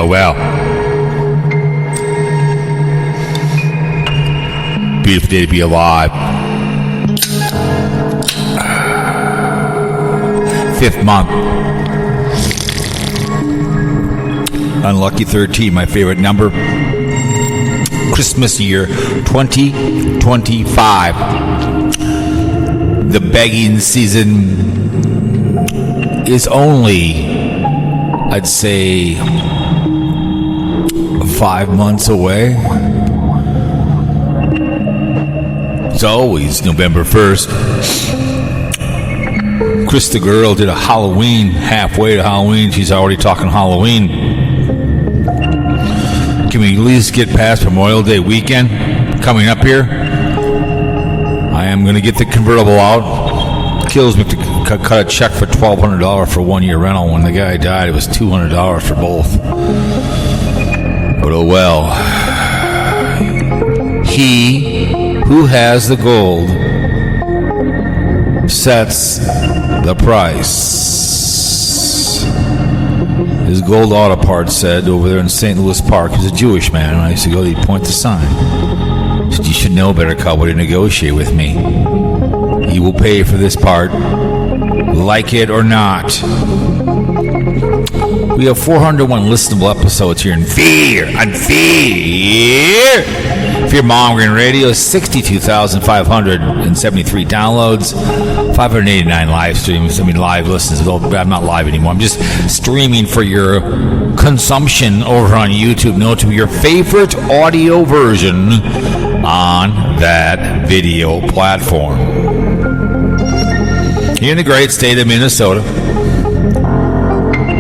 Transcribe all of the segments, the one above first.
well. Beautiful day to be alive. 5th month. Unlucky 13, my favorite number. Christmas year 2025. The begging season is only, I'd say, 5 months away. It's always November 1st. Chris the girl did a Halloween, halfway to Halloween. She's already talking Halloween. Can we at least get past Memorial Day weekend coming up here? I am going to get the convertible out. Kills me to cut a check for $1,200 for 1 year rental. When the guy died, it was $200 for both. But oh well. He who has the gold sets the price. His gold auto parts said over there in St. Louis Park. He's a Jewish man. When I used to go, he'd point the sign. He said, you should know better, Cowpote, to negotiate with me. He will pay for this part, like it or not. We have 401 listenable episodes here in Fear. Fear Mongering Radio, 62,573 downloads, 589 live streams. I mean, live listens. I'm not live anymore. I'm just streaming for your consumption over on YouTube. Note to your favorite audio version on that video platform. Here in the great state of Minnesota,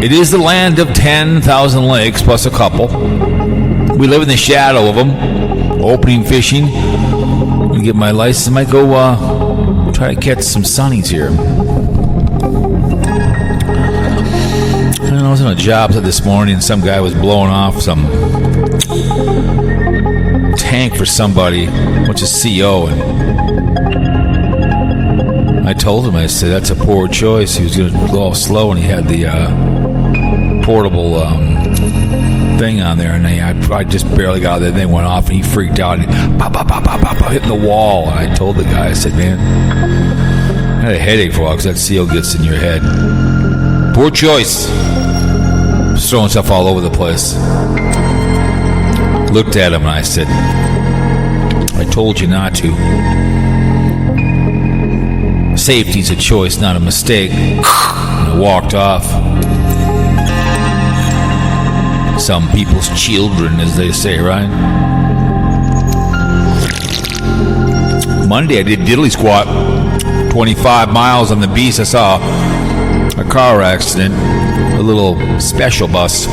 it is the land of 10,000 lakes plus a couple. We live in the shadow of them. Opening fishing. I'm going to get my license. I might go try to catch some sunnies here. I was on a job site this morning and some guy was blowing off some tank for somebody, which is CO, and I told him, I said, that's a poor choice. He was going to go slow and he had the portable thing on there, and I just barely got there. They went off and he freaked out and hitting the wall. And I told the guy, I said, man, I had a headache for a while because that seal gets in your head. Poor choice. Just throwing stuff all over the place. Looked at him and I said, I told you not to. Safety's a choice, not a mistake. And I walked off. Some people's children, as they say, right? Monday, I did diddly squat. 25 miles on the beast. I saw a car accident. A little special bus.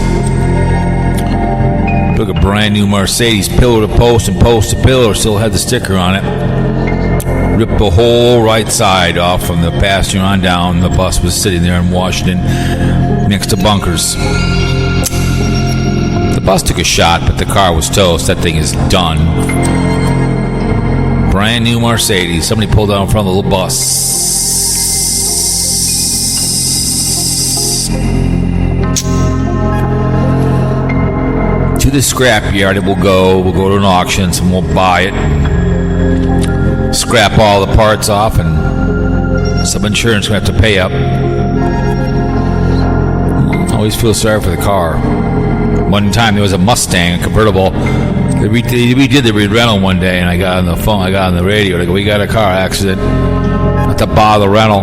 Took a brand new Mercedes, pillar to post and post to pillar. Still had the sticker on it. Ripped the whole right side off from the passenger on down. The bus was sitting there in Washington next to bunkers. The bus took a shot, but the car was toast. That thing is done. Brand new Mercedes. Somebody pulled out in front of the little bus. To the scrap yard it will go. We'll go to an auction. Someone will buy it. Scrap all the parts off, and some insurance will have to pay up. I always feel sorry for the car. One time there was a Mustang, a convertible. We did the rental one day, and I got on the phone, I got on the radio. I go, we got a car accident. I have to buy the rental.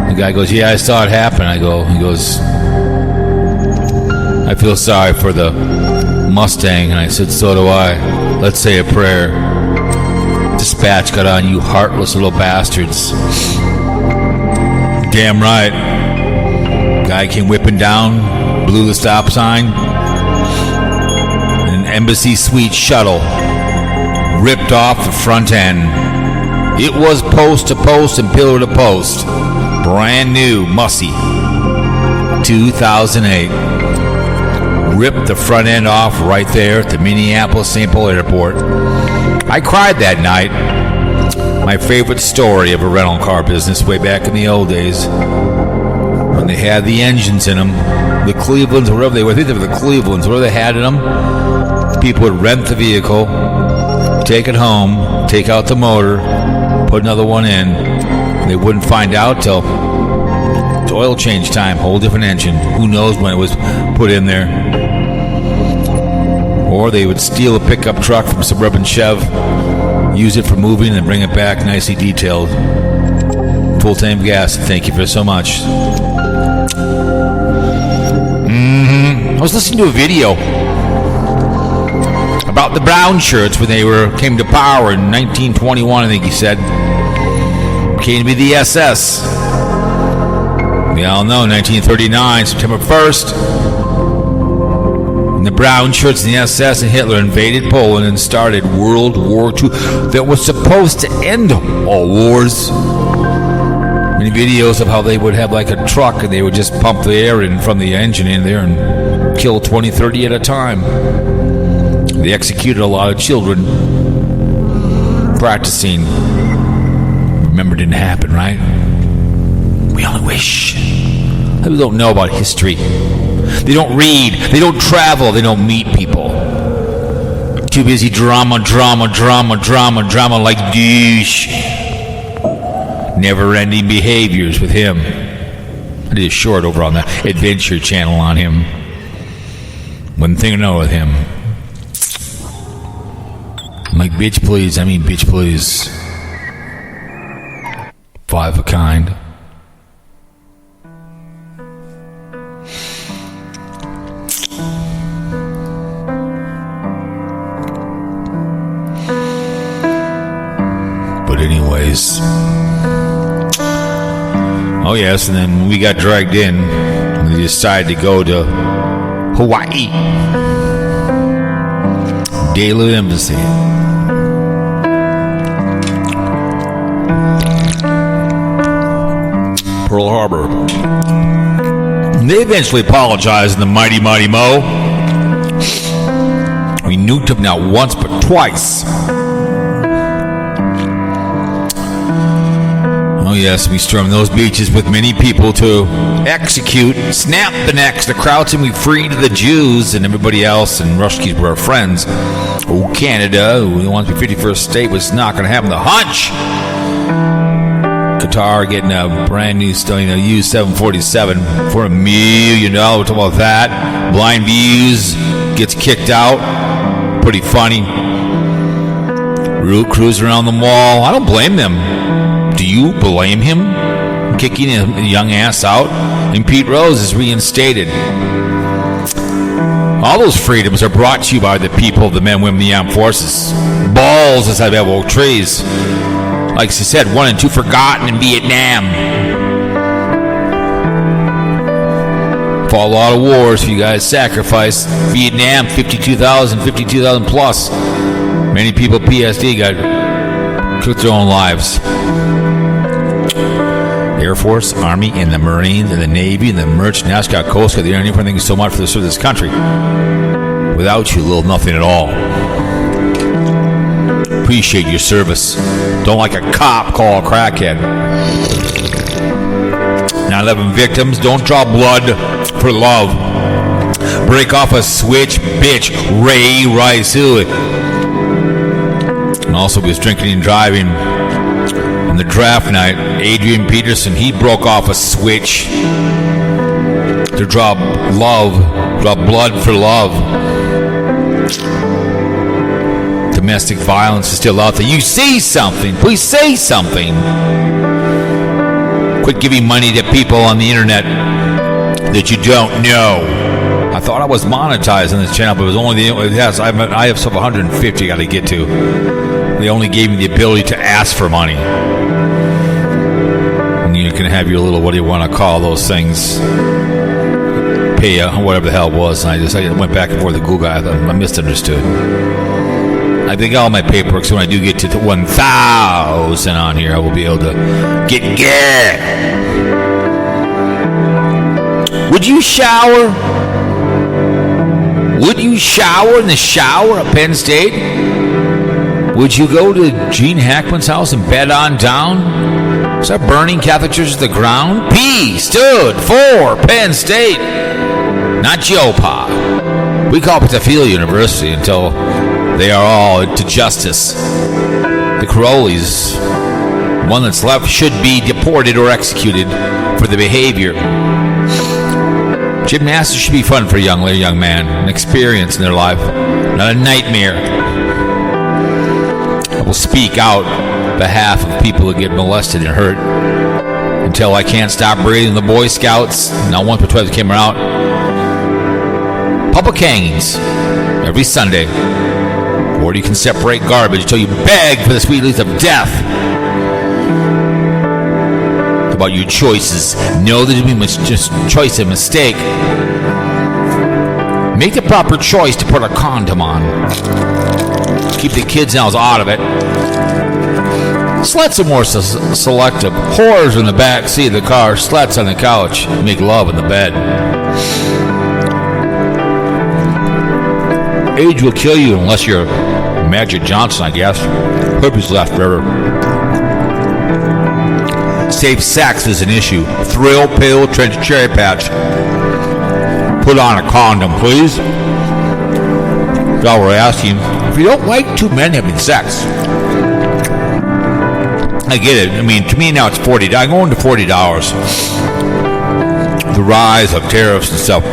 The guy goes, yeah, I saw it happen. He goes, I feel sorry for the Mustang. And I said, so do I. Let's say a prayer. Dispatch got on, you heartless little bastards. Damn right. Guy came whipping down, blew the stop sign. An Embassy Suite shuttle ripped off the front end. It was post to post and pillar to post. Brand new, mussy. 2008. Ripped the front end off right there at the Minneapolis-St. Paul Airport. I cried that night. My favorite story of a rental car business way back in the old days. When they had the engines in them. The Clevelands, wherever they were, I think they were the Clevelands, wherever they had in them, people would rent the vehicle, take it home, take out the motor, put another one in. They wouldn't find out till it's oil change time, whole different engine. Who knows when it was put in there? Or they would steal a pickup truck from Suburban Chev, use it for moving, and bring it back nicely detailed. Full tank gas. Thank you for so much. I was listening to a video about the brown shirts when they came to power in 1921, I think he said. Came to be the SS. We all know 1939, September 1st. And the brown shirts and the SS and Hitler invaded Poland and started World War II that was supposed to end all wars. Many videos of how they would have like a truck and they would just pump the air in from the engine in there and kill 20, 30 at a time. They executed a lot of children practicing. Remember, it didn't happen, right? We only wish. People don't know about history. They don't read. They don't travel. They don't meet people. Too busy drama like douche. Never-ending behaviors with him. I did a short over on the Adventure Channel on him. One thing to know with him. I'm like, bitch, please. I mean, bitch, please. Five of a kind. But anyways. Oh yes, and then we got dragged in and we decided to go to Hawaii. Daily Embassy. Pearl Harbor. And they eventually apologized in the Mighty Mo. We nuked them not once but twice. Oh yes, we stormed those beaches with many people to execute, snap the necks, the Krauts, and we freed the Jews and everybody else, and Ruskies were our friends. Oh, Canada, who wants to be 51st state, was not going to happen. The hunch! Qatar getting a brand new U-747 for $1 million. We're talking about that. BlindViews gets kicked out. Pretty funny. Root cruise around the mall. I don't blame them. Do you blame him? Kicking a young ass out? And Pete Rose is reinstated. All those freedoms are brought to you by the people, the men, women, the armed forces. Balls inside of oak trees. Like she said, 1 and 2 forgotten in Vietnam. Fought a lot of wars for you guys. Sacrificed. Vietnam, 52,000 plus. Many people PSD took their own lives. Air Force, Army, and the Marines, and the Navy, and the Merchant, National Coast Guard, the Air, and everything so much for the service of this country. Without you, little nothing at all. Appreciate your service. Don't like a cop call a crackhead. 9/11 victims, don't draw blood for love. Break off a switch, bitch. Ray Rice. And also, he was drinking and driving on the draft night. Adrian Peterson, he broke off a switch to draw blood for love. Domestic violence is still out there. You see something, please say something. Quit giving money to people on the internet that you don't know. I thought I was monetized on this channel, but it was only I have sub 150 I got to get to. They only gave me the ability to ask for money. And you can have your little, what do you want to call those things? Pay, whatever the hell it was. And I went back and forth with Google. I misunderstood. I think all my paperwork, so when I do get to 1,000 on here, I will be able to get. Would you shower? Would you shower in the shower at Penn State? Would you go to Gene Hackman's house and bed on down? Start burning Catholic churches to the ground. P stood for Penn State, not Jopa. We call it Petaphilia University until they are all to justice. The Carolis, one that's left, should be deported or executed for the behavior. Gymnastics should be fun for a young man, an experience in their life, not a nightmare. I will speak out on behalf of people that get molested and hurt until I can't stop breathing. The Boy Scouts, not once but twice came out. Public hangings every Sunday, or you can separate garbage until you beg for the sweet release of death. About your choices. Know that you must just choice a mistake. Make the proper choice to put a condom on. Keep the kids' nails out of it. Sluts are more selective. Whores in the back seat of the car. Sluts on the couch. Make love in the bed. Age will kill you unless you're Magic Johnson, I guess. Herpes left forever. Safe sex is an issue. Thrill, pill, trench, cherry patch. Put on a condom, please. That's all we're asking. If you don't like two men having sex, I get it. I mean, to me now it's $40. I'm going to $40. The rise of tariffs and stuff.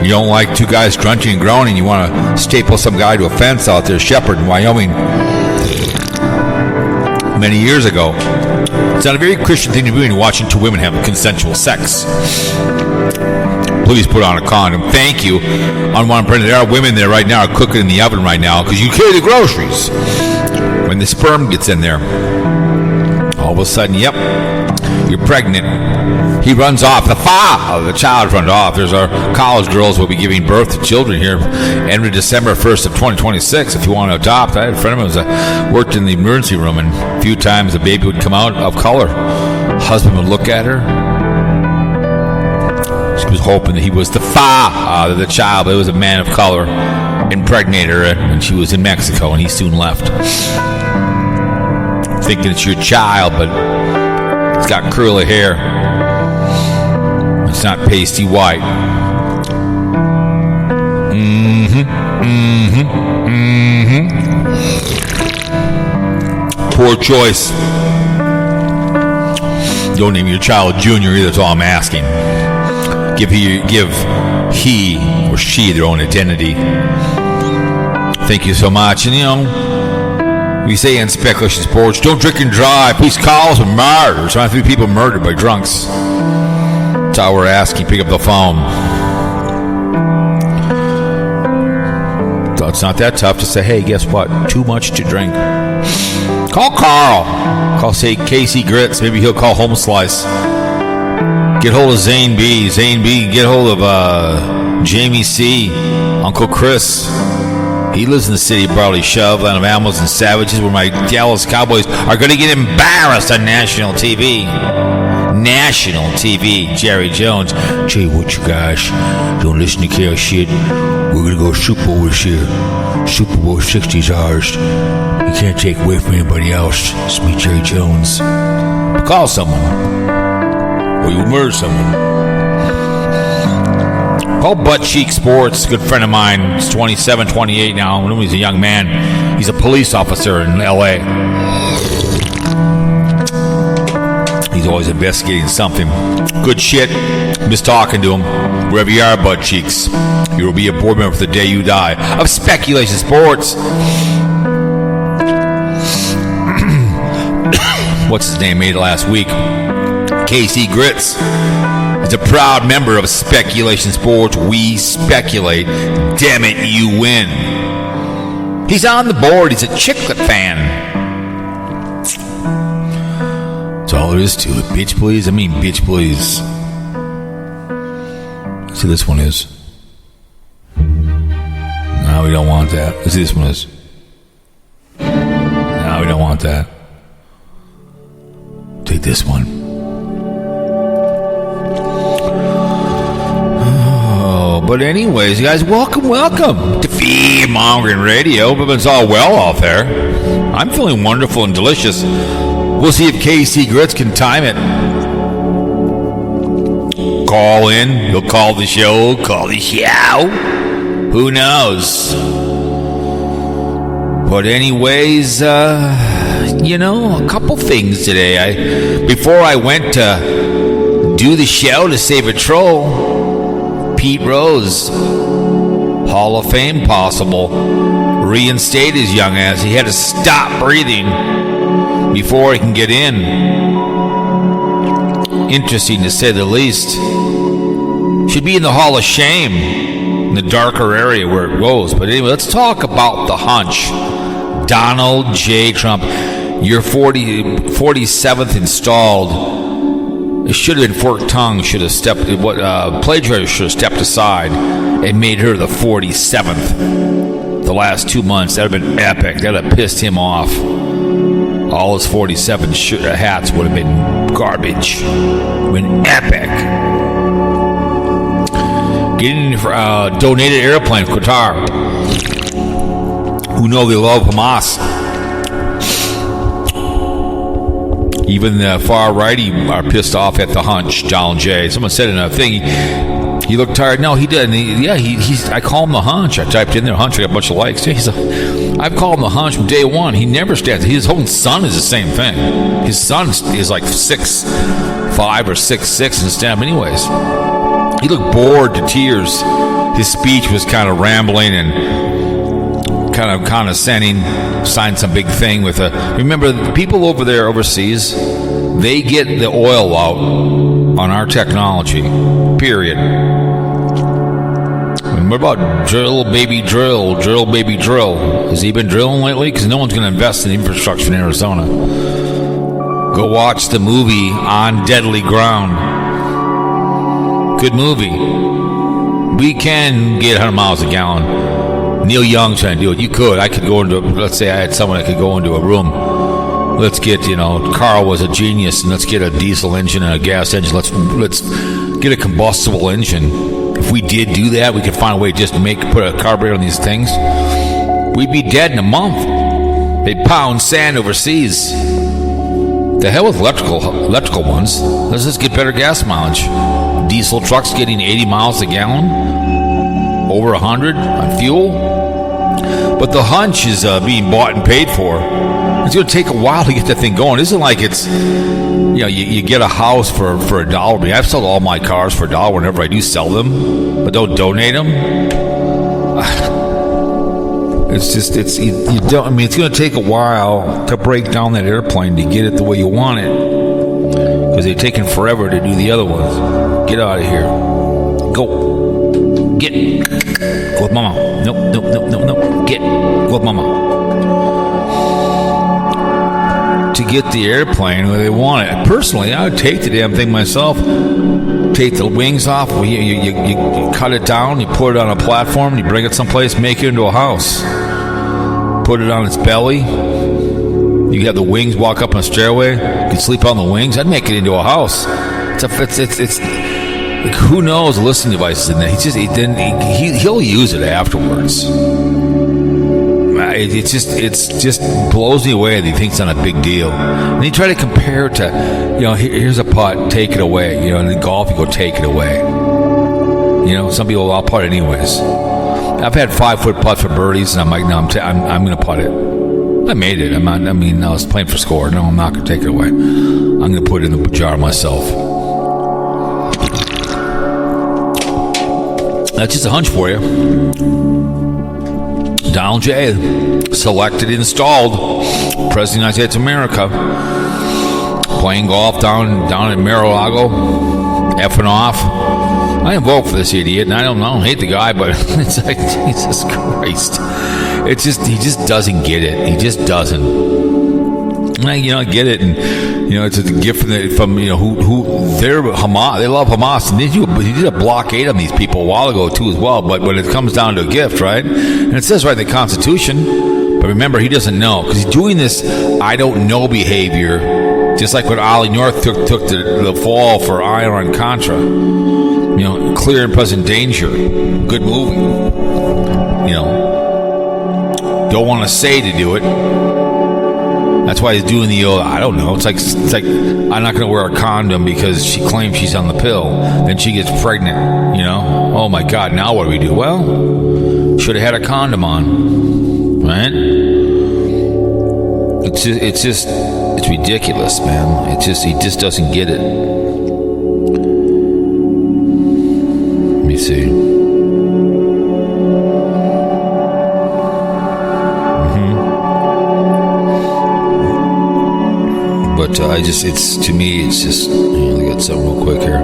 You don't like two guys grunting and groaning. You want to staple some guy to a fence out there, Shepherd in Wyoming, many years ago. It's not a very Christian thing to be doing, watching two women have consensual sex. Please put on a condom. Thank you. On one print, there are women there right now are cooking in the oven right now because you carry the groceries. When the sperm gets in there, all of a sudden, yep, you're pregnant. He runs off. The child runs off. There's our college girls who will be giving birth to children here end of December 1st of 2026. If you want to adopt, I had a friend of mine who worked in the emergency room, and a few times the baby would come out of color. Husband would look at her. She was hoping that he was the father of the child, but it was a man of color. Impregnated her, and she was in Mexico, and he soon left. Thinking it's your child, but it's got curly hair. It's not pasty white. Poor choice. Don't name your child Junior either, that's all I'm asking. Give he or she their own identity. Thank you so much. And we say in speculation sports, don't drink and drive. Police calls and murders. 3 people murdered by drunks. That's all we're asking. Pick up the phone. So it's not that tough to say, hey, guess what? Too much to drink. Call Carl. Call, say, Casey Grits. Maybe he'll call Home Slice. Get hold of Zane B. Get hold of Jamie C. Uncle Chris. He lives in the city of Barley Shove, land of animals and savages, where my Dallas Cowboys are going to get embarrassed on national TV. Jerry Jones. Tell you what, you guys, don't listen to Kale shit. We're going to go Super Bowl this year. Super Bowl 60 is ours. You can't take away from anybody else. It's me, Jerry Jones. Call someone, or you'll murder someone. Call Butt Cheek Sports, a good friend of mine. He's 27, 28 now. When he was a young man, he's a police officer in L.A. He's always investigating something. Good shit. Miss talking to him. Wherever you are, Butt Cheeks, you will be a board member for the day you die. Of Speculation Sports. What's his name? Made it last week. KC Grits is a proud member of Speculation Sports. We speculate. Damn it, you win. He's on the board. He's a Chicklet fan. That's all there is to it. Bitch, please. Bitch, please. Let's see, this one is. No, we don't want that. Let's see, this one is. No, we don't want that. Take this one. But anyways, you guys, welcome to Fear-mongering Radio. Hope it's all well out there. I'm feeling wonderful and delicious. We'll see if KC Grits can time it. Call in. He'll call the show. Who knows? But anyways, a couple things today. Before I went to do the show to save a troll, Pete Rose, Hall of Fame possible, reinstate his young ass. He had to stop breathing before he can get in. Interesting to say the least. Should be in the Hall of Shame, in the darker area where it goes. But anyway, let's talk about the hunch. Donald J. Trump, you're 47th installed. It should have been forked tongue. Should have stepped. Plagiarism should have stepped aside and made her the 47th. The last 2 months, that would have been epic. That would have pissed him off. All his 47 hats would have been garbage. Been epic. Getting donated airplane, Qatar. Who know they love Hamas. Even the far righty are pissed off at the hunch, Donald J. Someone said in a thing, he looked tired. No, he didn't. I call him the hunch. I typed in there hunch. I got a bunch of likes. I've called him the hunch from day one. He never stands. His own son is the same thing. His son is like 6'5" or 6'6" and stand up anyways. He looked bored to tears. His speech was kind of rambling and kind of condescending. Signed some big thing with remember, the people over there overseas, they get the oil out on our technology, period. And what about drill, baby, drill? Has he been drilling lately? Because no one's going to invest in infrastructure in Arizona. Go watch the movie On Deadly Ground. Good movie. We can get 100 miles a gallon. Neil Young trying to do it. You could. I could go into, let's say I had someone that could go into a room. Let's get, Carl was a genius, and let's get a diesel engine and a gas engine. Let's get a combustible engine. If we did do that, we could find a way just to put a carburetor on these things. We'd be dead in a month. They'd pound sand overseas. The hell with electrical ones. Let's just get better gas mileage. Diesel trucks getting 80 miles a gallon, over 100 on fuel. But the hunch is being bought and paid for. It's going to take a while to get that thing going. It isn't like it's, you get a house for $1. I mean, I've sold all my cars for $1 whenever I do sell them, but don't donate them. It's just, it's going to take a while to break down that airplane to get it the way you want it, because they're taking forever to do the other ones. Get out of here. Go. Get. Go with mama. Nope. Get. Go with mama. To get the airplane where they want it. Personally, I would take the damn thing myself. Take the wings off. You cut it down. You put it on a platform. You bring it someplace. Make it into a house. Put it on its belly. You have the wings walk up on a stairway. You can sleep on the wings. I'd make it into a house. It's like, who knows the listening devices in there. He'll use it afterwards. It just blows me away that he thinks it's not a big deal. And he try to compare it to, here's a putt, take it away. In the golf, you go take it away. Some people, I'll putt anyways. I've had 5-foot putts for birdies, and I'm like, no, I'm going to putt it. I made it. I was playing for score. No, I'm not going to take it away. I'm going to put it in the jar myself. That's just a hunch for you. Donald J. selected, installed, President of the United States of America, playing golf down in Mar-a-Lago, effing off. I didn't vote for this idiot, and I don't hate the guy, but it's like, Jesus Christ. It's just, he just doesn't get it. He just doesn't. I get it, and it's a gift from who they're Hamas. They love Hamas, and he did a blockade on these people a while ago too as well. But when it comes down to a gift, right? And it says right in the Constitution. But remember, he doesn't know, because he's doing this I don't know behavior, just like when Ollie North took the fall for Iran-Contra. Clear and present danger. Good movie. Don't want to say to do it. That's why he's doing the old, I don't know. It's like I'm not going to wear a condom because she claims she's on the pill. Then she gets pregnant, you know? Oh my God, now what do we do? Well, should have had a condom on, right? It's ridiculous, man. He just doesn't get it. Let me see. But to me, it's just, let me get something real quick here.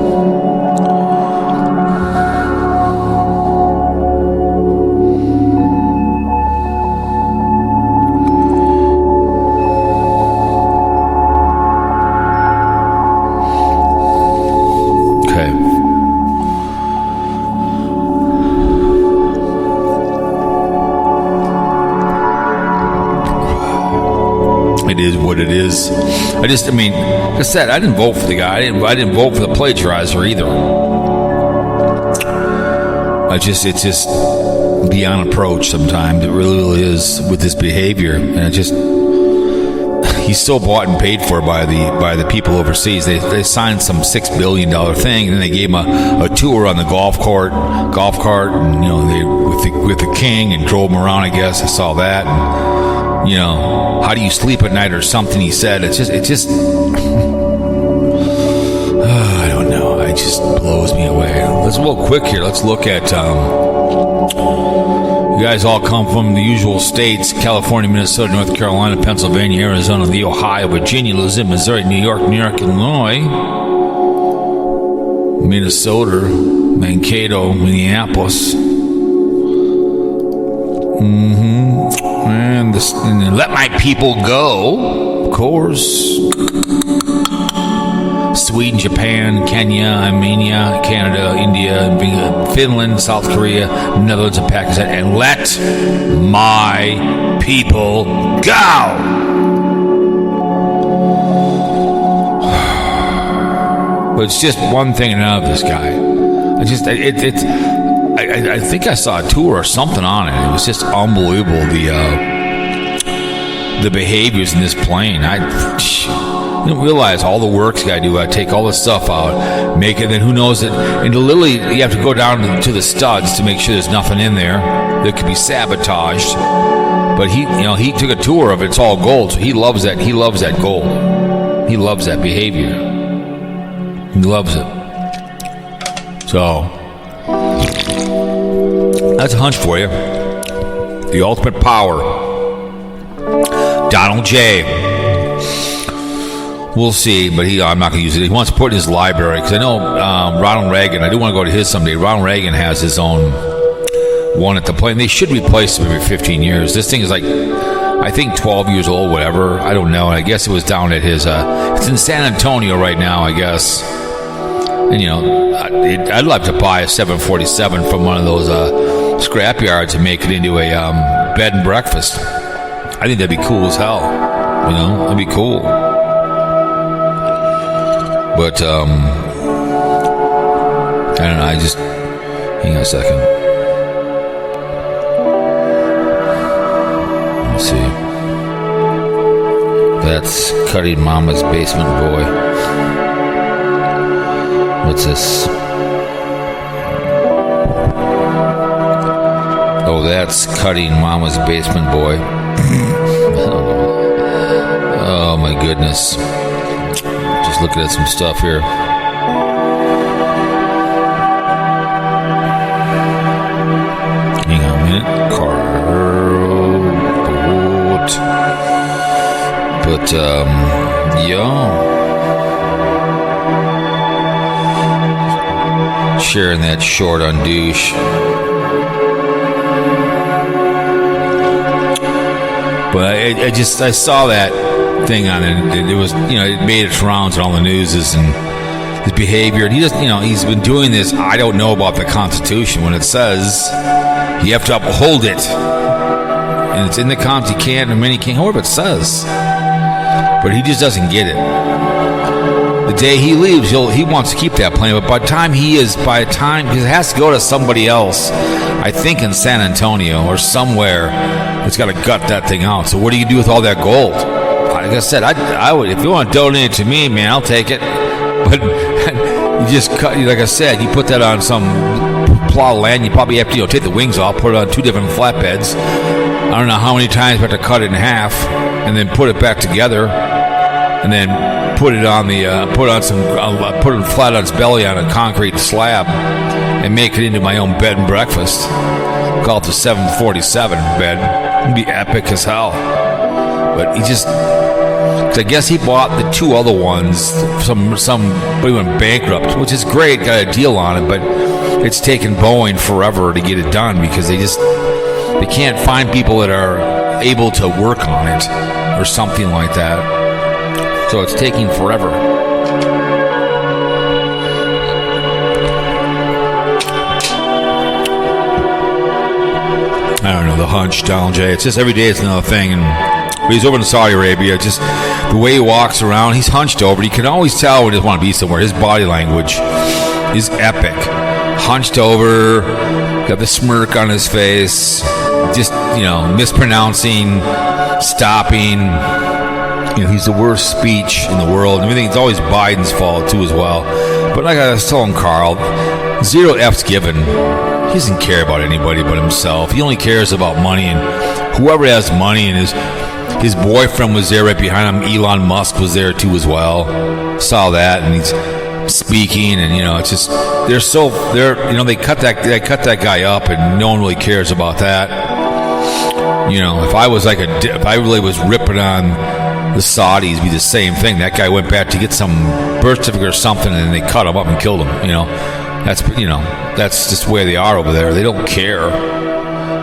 It is what it is. Like I said, I didn't vote for the guy. I didn't vote for the plagiarizer either. It's just beyond approach sometimes. It really is with this behavior, and he's so bought and paid for by the people overseas. They signed some $6 billion thing, and then they gave him a tour on the golf cart, and they with the king and drove him around. I guess I saw that. And, how do you sleep at night or something? He said. It just I don't know. It just blows me away. Let's real quick here. Let's look at. You guys all come from the usual states: California, Minnesota, North Carolina, Pennsylvania, Arizona, the Ohio, Virginia, Louisiana, Missouri, New York, Illinois, Minnesota, Mankato, Minneapolis. And let my people go, of course. Sweden, Japan, Kenya, Armenia, Canada, India, Finland, South Korea, Netherlands, and Pakistan. And let my people go. But it's just one thing and another. This guy, I think I saw a tour or something on it. It was just unbelievable, the behaviors in this plane. I didn't realize all the work's got to do. I take all the stuff out, make it, then who knows it. And literally, you have to go down to the studs to make sure there's nothing in there that could be sabotaged. But he took a tour of it. It's all gold, so he loves that. He loves that gold. He loves that behavior. He loves it. So that's a hunch for you. The ultimate power. Donald J. We'll see, but I'm not going to use it. He wants to put it in his library, because I know Ronald Reagan, I do want to go to his someday. Ronald Reagan has his own one at the plane. They should replace him every 15 years. This thing is like, I think 12 years old, whatever. I don't know. I guess it was down at his, it's in San Antonio right now, I guess. And, I'd like to buy a 747 from one of those scrap yards and make it into a bed and breakfast. I think that'd be cool as hell. That'd be cool. But, I don't know. Hang on a second. Let me see. That's Cutting Mama's Basement Boy. What's this? Oh, that's Cutting Mama's Basement Boy. Oh my goodness. Just looking at some stuff here. Hang on a minute. Cowpote. But, sharing that short on douche. But I saw that thing on it. It was, it made its rounds on all the newses and his behavior. And he just, he's been doing this. I don't know about the Constitution when it says you have to uphold it, and it's in the Constitution. You can't, and many can't. However, it says, but he just doesn't get it. The day he leaves, he wants to keep that plane, but by the time because it has to go to somebody else, I think in San Antonio or somewhere, it's got to gut that thing out. So what do you do with all that gold? like I said, I would, if you want to donate it to me, man, I'll take it. But you just cut, like I said, you put that on some plow land, you probably have to, take the wings off, put it on 2 different flatbeds. I don't know how many times you have to cut it in half, and then put it back together, and then put it on the put it flat on its belly on a concrete slab, and make it into my own bed and breakfast. Call it the 747 bed. It'd be epic as hell. But he just, I guess he bought the 2 other ones. Somebody went bankrupt, which is great. Got a deal on it, but it's taken Boeing forever to get it done because they can't find people that are able to work on it or something like that. So it's taking forever. I don't know, the hunch, Donald J. It's just every day it's another thing. And he's over in Saudi Arabia. Just the way he walks around, he's hunched over. You can always tell when he doesn't want to be somewhere. His body language is epic. Hunched over, got the smirk on his face, just, mispronouncing, stopping. He's the worst speech in the world. Everything, it's always Biden's fault, too, as well. But like I was telling Carl, 0 F's given. He doesn't care about anybody but himself. He only cares about money, and whoever has money, and his boyfriend was there right behind him. Elon Musk was there, too, as well. Saw that, and he's speaking, and it's just they cut that guy up, and no one really cares about that. If I was if I really was ripping on the Saudis, it'd be the same thing. That guy went back to get some birth certificate or something, and they cut him up and killed him. That's just where they are over there. They don't care.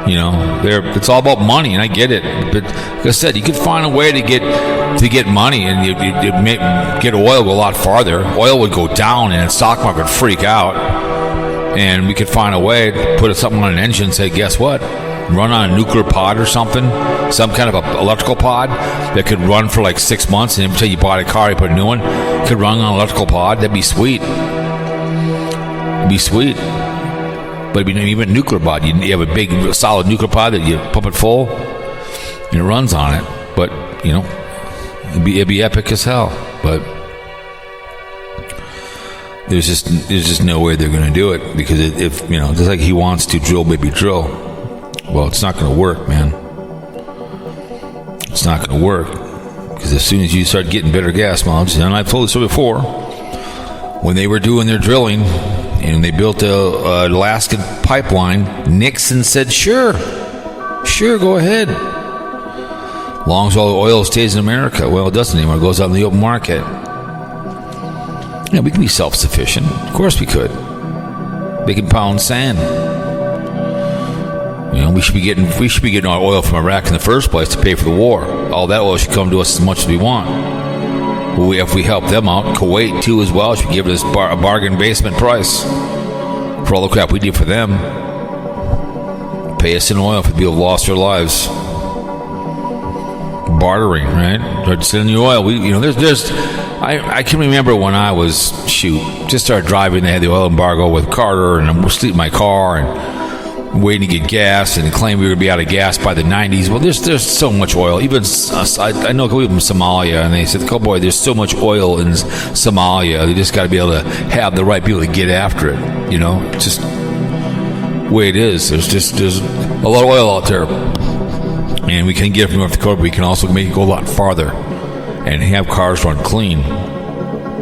It's all about money, and I get it. But like I said, you could find a way to get money, and you get oil go a lot farther. Oil would go down, and the stock market would freak out. And we could find a way to put something on an engine and say, guess what? Run on a nuclear pod or something, some kind of a electrical pod that could run for like 6 months, and until you bought a car, you put a new one, could run on an electrical pod. That'd be sweet. It'd be sweet. But it'd be even a nuclear pod. You have a big, solid nuclear pod that you pump it full, and it runs on it. But it'd be epic as hell. But there's just no way they're going to do it, because if just like he wants to drill, baby, drill. Well, it's not going to work, man. It's not going to work, because as soon as you start getting better gas mileage, and I've told this before, when they were doing their drilling and they built a Alaskan pipeline, Nixon said, sure, go ahead. As long as all the oil stays in America. Well, it doesn't anymore. It goes out in the open market. We can be self-sufficient. Of course we could. They can pound sand. We should be getting our oil from Iraq in the first place to pay for the war. All that oil should come to us as much as we want. If we help them out, Kuwait too as well should give us a bargain basement price for all the crap we did for them. Pay us in oil for people who lost their lives. Bartering, right? Start sending you oil. I can remember when I was just started driving. They had the oil embargo with Carter, and I'm sleeping in my car and waiting to get gas, and claimed we were going to be out of gas by the 90s. Well, there's so much oil. Even I know people from Somalia, and they said, "Oh boy, there's so much oil in Somalia. They just got to be able to have the right people to get after it." Just the way it is. There's a lot of oil out there, and we can get it from North Dakota. But we can also make it go a lot farther and have cars run clean.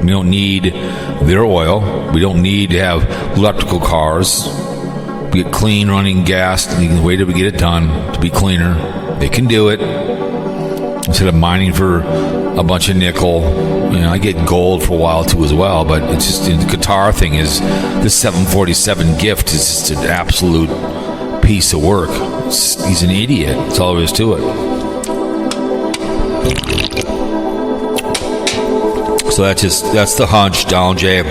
We don't need their oil. We don't need to have electrical cars. We get clean running gas. The way that we get it done to be cleaner, they can do it instead of mining for a bunch of nickel. I get gold for a while too as well, but it's just the Qatar thing is this 747 gift is just an absolute piece of work. He's an idiot. That's all there is to it. So that's the hunch, Donald J.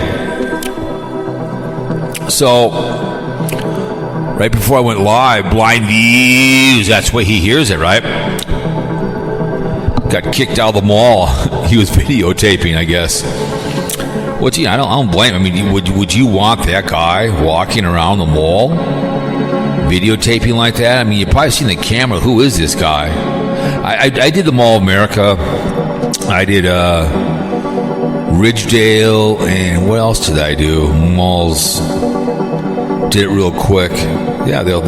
So right before I went live, BlindViews, that's where he hears it, right? Got kicked out of the mall. He was videotaping, I guess. Which, I don't blame him. I mean, would you want that guy walking around the mall videotaping like that? I mean, you've probably seen the camera. Who is this guy? I did the Mall of America I did Ridgedale, and what else did I do? Malls. Did it real quick. Yeah, they don't,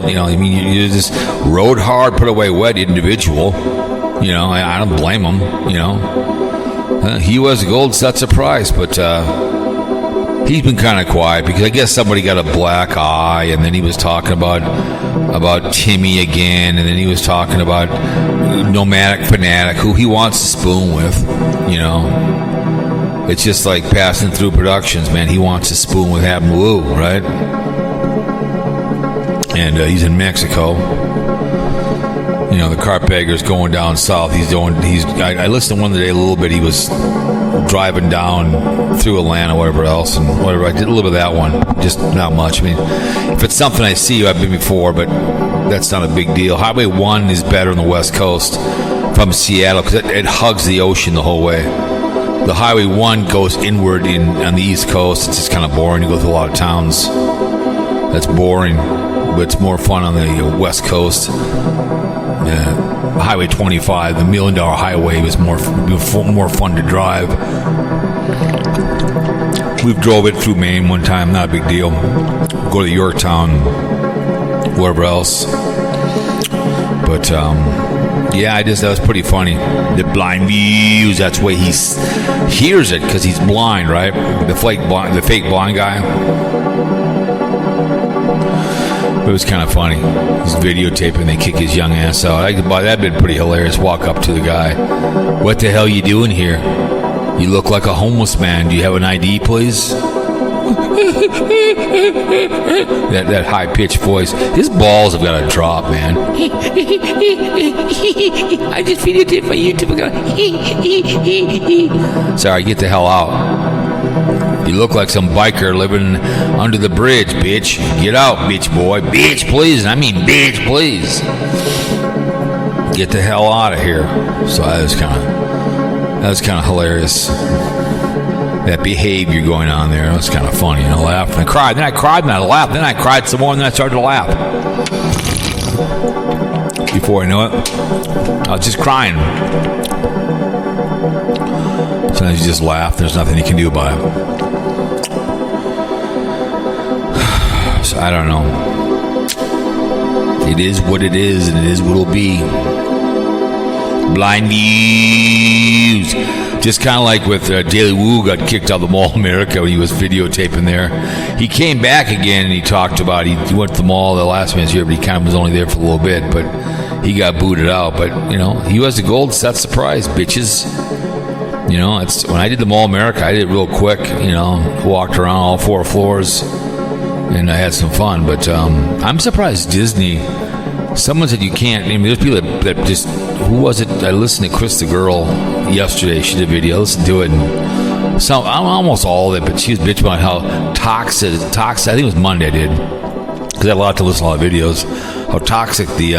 you know, I mean, you just rode hard, put away wet individual. You know, I don't blame him, you know. He was a gold set surprise, but he's been kind of quiet because I guess somebody got a black eye, and then he was talking about Timmy again, and then he was talking about Nomadic Fanatic, who he wants to spoon with, you know. It's just like passing through productions, man. He wants to spoon with Admiral Wu, right? And he's in Mexico. You know, the carpetbagger's going down south. I listened to one day a little bit. He was driving down through Atlanta, whatever else, and whatever. I did a little bit of that one, just not much. I mean, if it's something I see, I've been before, but that's not a big deal. Highway 1 is better on the West Coast from Seattle because it hugs the ocean the whole way. The Highway 1 goes inward on the East Coast. It's just kind of boring. You go through a lot of towns. That's boring, but it's more fun on the West Coast. Highway 25, the $1 Million Highway, was more fun to drive. We drove it through Maine one time, not a big deal. Go to Yorktown, wherever else. But yeah, that was pretty funny. The BlindViews, that's the way he hears it because he's blind, right? The fake blind guy. It was kind of funny. He's videotaping. They kick his young ass out. That'd been pretty hilarious. Walk up to the guy. What the hell you doing here? You look like a homeless man. Do you have an ID, please? that high pitched voice. His balls have got to drop, man. I just videotaped my YouTube account. Sorry, get the hell out. You look like some biker living under the bridge, bitch. Get out, bitch boy. Bitch, please. I mean, bitch, please. Get the hell out of here. So that was kind of hilarious. That behavior going on there. It was kind of funny. I laughed and I cried. Then I cried and I laughed. Then I cried some more and then I started to laugh. Before I know it, I was just crying. Sometimes you just laugh. There's nothing you can do about it. So I don't know. It is what it is, and it is what it'll be. BlindViews. Just kind of like with Daily Woo got kicked out of the Mall of America when he was videotaping there. He came back again and he talked about he went to the mall the last man's here, but he kind of was only there for a little bit. But he got booted out. But he was a gold set surprise, bitches. It's when I did the Mall of America, I did it real quick. Walked around all 4 floors. And I had some fun, but I'm surprised Disney. Someone said you can't. I mean, there's people that just. Who was it? I listened to Chris the Girl yesterday. She did a video. I listened to it, and almost all of it. But she was bitching about how toxic. I think it was Monday I did because I had a lot to listen to a lot of videos. How toxic the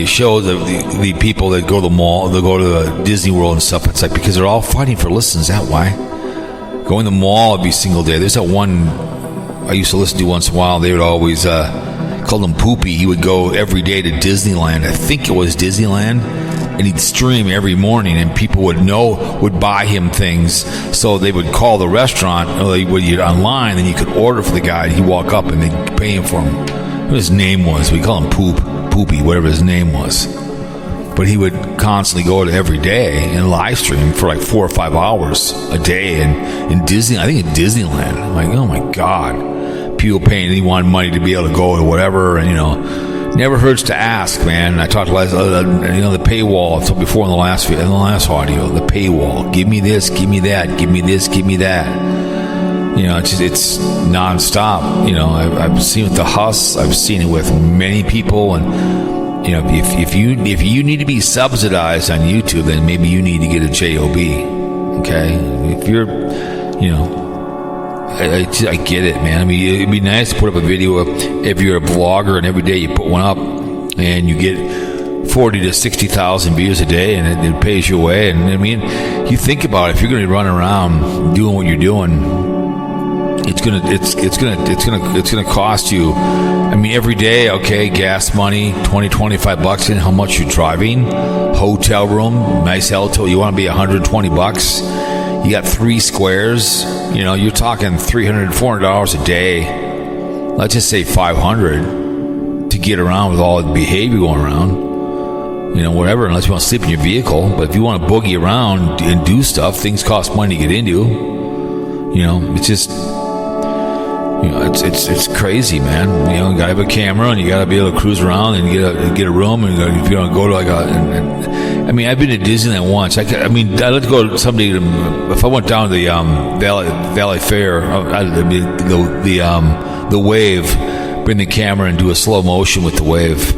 shows, the people that go to the mall, they go to the Disney World and stuff. It's like because they're all fighting for listens. Is that why? Going to the mall every single day. There's that one I used to listen to once in a while. They would always call him Poopy. He would go every day to Disneyland. I think it was Disneyland, and he'd stream every morning, and people would buy him things. So they would call the restaurant, or they would online, and you could order for the guy. He'd walk up, and they'd pay him for him. What his name was? We call him Poopy, whatever his name was. But he would constantly go to every day and live stream for like 4 or 5 hours a day, and in Disney, I think in Disneyland. I'm like, oh my God. People paying, he wanted money to be able to go to whatever, and never hurts to ask, man. I talked last, the paywall. So before in the last audio, the paywall. Give me this, give me that, give me this, give me that. It's nonstop. I've seen it with the HOFs. I've seen it with many people, and if you need to be subsidized on YouTube, then maybe you need to get a job. Okay, if you're, I get it, man. I mean, it'd be nice to put up a video if you're a vlogger and every day you put one up and you get 40 to 60,000 views a day and it pays you away. And I mean, you think about it, if you're going to run around doing what you're doing, it's gonna cost you. I mean, every day, okay, gas money, $20-25, and how much you're driving, hotel room, nice hotel. You want to be $120. You got 3 squares. You know, you're talking $300-400 a day. Let's just say $500 to get around with all the behavior going around. You know, whatever. Unless you want to sleep in your vehicle, but if you want to boogie around and do stuff, things cost money to get into. You know, it's just. You know, it's crazy, man. You know, you gotta have a camera and you gotta be able to cruise around and get a room. And if you want to go to like I mean, I've been to Disneyland once. I mean, I'd like to go someday if I went down to the Valley Fair, the wave, bring the camera and do a slow motion with the wave.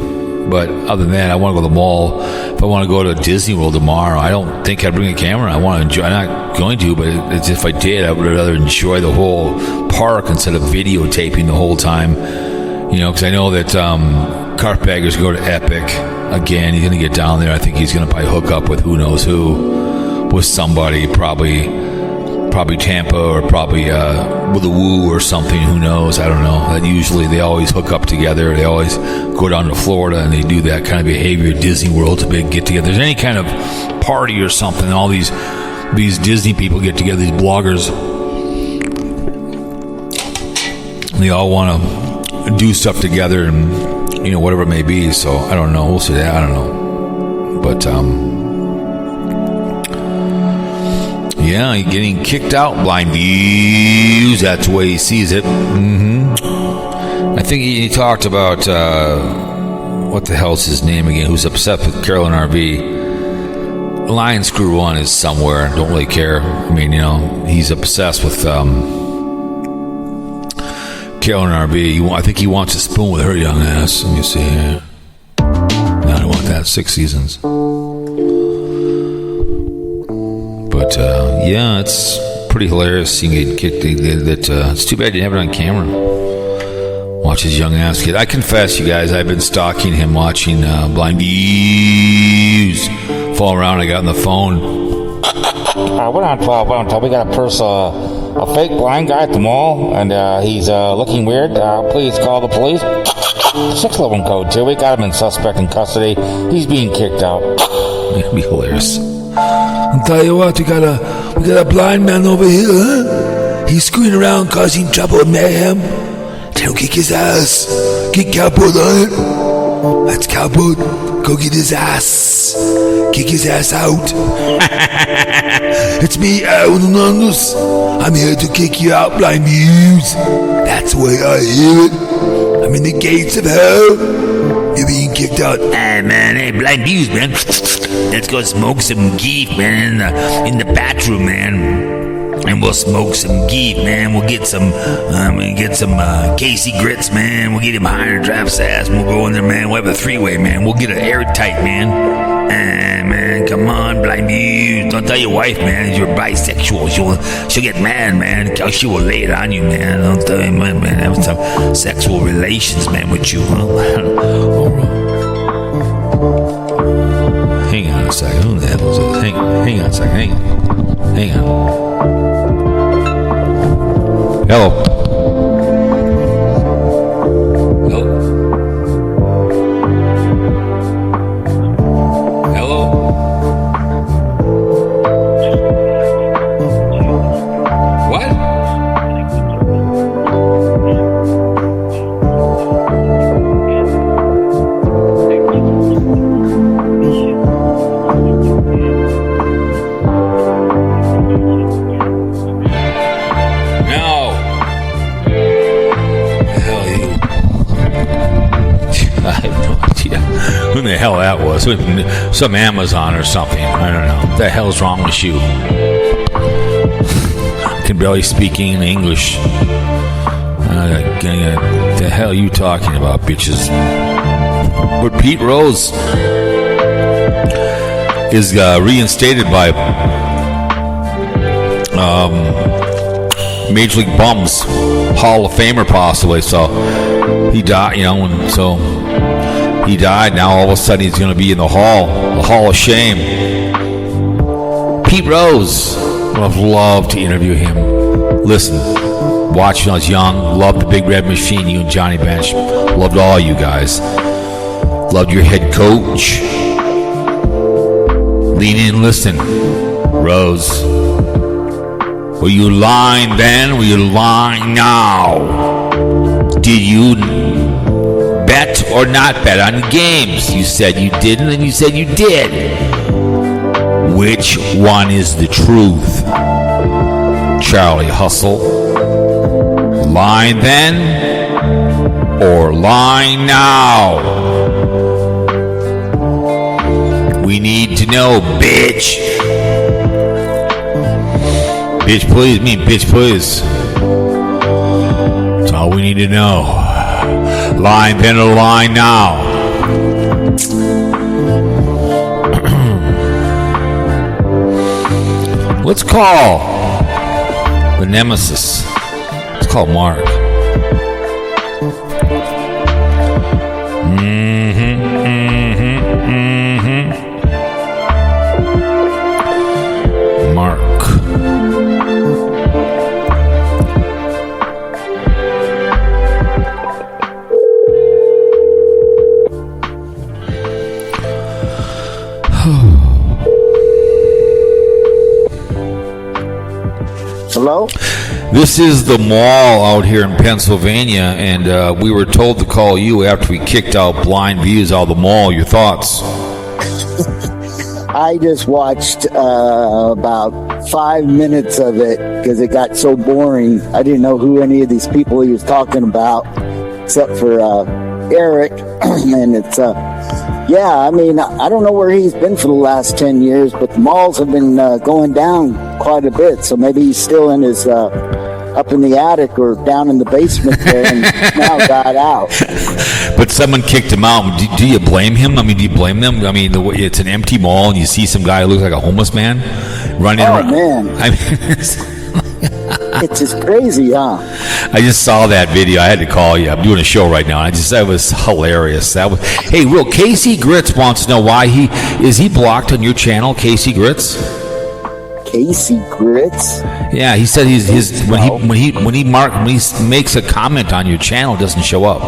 But other than that, I want to go to the mall. If I want to go to Disney World tomorrow, I don't think I'd bring a camera. I want to enjoy. I'm not going to, but it's, if I did, I would rather enjoy the whole park instead of videotaping the whole time. You know, because I know that Carpetbaggers go to Epic again. He's going to get down there. I think he's going to probably hook up with who knows who, with somebody, probably Tampa or probably with a Woo or something. Who knows? I don't know. And usually they always hook up together. They always go down to Florida and they do that kind of behavior at Disney World to big get together. There's any kind of party or something, all these Disney people get together, these bloggers. They all want to do stuff together and, you know, whatever it may be. So I don't know. We'll see that. I don't know. But yeah, he's getting kicked out. BlindViews, that's the way he sees it. I think he talked about what the hell's his name again? Who's upset with Carolyn RV? Lion Screw One is somewhere. Don't really care. I mean, you know, he's obsessed with Carolyn RV. I think he wants a spoon with her young ass. Let me see here. No, I don't want that. 6 seasons. But yeah, it's pretty hilarious seeing it kicked. It's too bad you didn't have it on camera. Watch his young ass kid. I confess, you guys, I've been stalking him, watching BlindViews. Fall around. I got on the phone. We're on 12. We got a fake blind guy at the mall, and he's looking weird. Please call the police. 611 code 2. We got him in suspect in custody. He's being kicked out. It'd be hilarious. I'll tell you what, we got a blind man over here, huh? He's screwing around causing trouble and mayhem. Tell him kick his ass. Kick Cowpote on it. That's Cowpote. Go get his ass. Kick his ass out. It's me, Hernandez. I'm here to kick you out, BlindViews. That's the way I hear it. I'm in the gates of hell. You're being kicked out. Hey, man. Hey, BlindViews, man. Let's go smoke some geef, man, in the bathroom, man. And we'll smoke some geef, man. We'll get some Casey grits, man. We'll get him higher draft ass. We'll go in there, man. We'll have a 3-way, man. We'll get it airtight, man. Man, come on, BlindViews. Don't tell your wife, man, you're bisexual. She'll get mad, man. She will lay it on you, man. Don't tell you, man. Have some sexual relations, man, with you, huh? All right. Hang on a second. Who the hell is this? Hang on a second. Hang on. Hello. Who the hell that was? Some Amazon or something. I don't know. What the hell's wrong with you? I can barely speak English. The hell are you talking about, bitches? But Pete Rose is reinstated by Major League Bums, Hall of Famer possibly. So he died, you know, and so he died. Now all of a sudden he's going to be in the Hall of Shame. Pete Rose, I would have loved to interview him. Listen, Watched when I was young. Loved the Big Red Machine. You and Johnny Bench. Loved all you guys. Loved your head coach. Lean in, listen. Rose. Were you lying then? Were you lying now? Did you bet or not bet on games? You said you didn't, and you said you did. Which one is the truth? Charlie Hustle. Lying then or lying now? We need to know, bitch. Bitch, please. Bitch, please. That's all we need to know. Lying then or lying now? Let's call the nemesis. Let's call Mark. Mark. Hello? This is the mall out here in Pennsylvania, and we were told to call you after we kicked out BlindViews out of the mall. Your thoughts? I just watched about 5 minutes of it because it got so boring. I didn't know who any of these people he was talking about, except for Eric. And it's, yeah, I mean, I don't know where he's been for the last 10 years, but the malls have been going down quite a bit. So maybe he's still in his, up in the attic or down in the basement there and now got out. But someone kicked him out. Do you blame him? I mean, do you blame them? I mean, it's an empty mall, and you see some guy who looks like a homeless man running around. Oh, man. I mean, it's just crazy, huh? I just saw that video. I had to call you. I'm doing a show right now. That was hilarious. Hey, real Casey Grits wants to know why is he blocked on your channel, Casey Grits? Casey Grits? Yeah, he said when he makes a comment on your channel, it doesn't show up.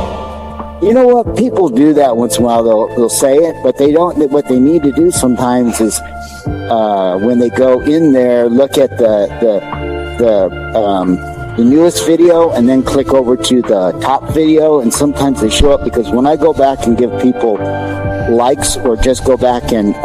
You know what? People do that once in a while. They'll say it, but they don't. What they need to do sometimes is when they go in there, look at the newest video and then click over to the top video, and sometimes they show up because when I go back and give people likes or just go back and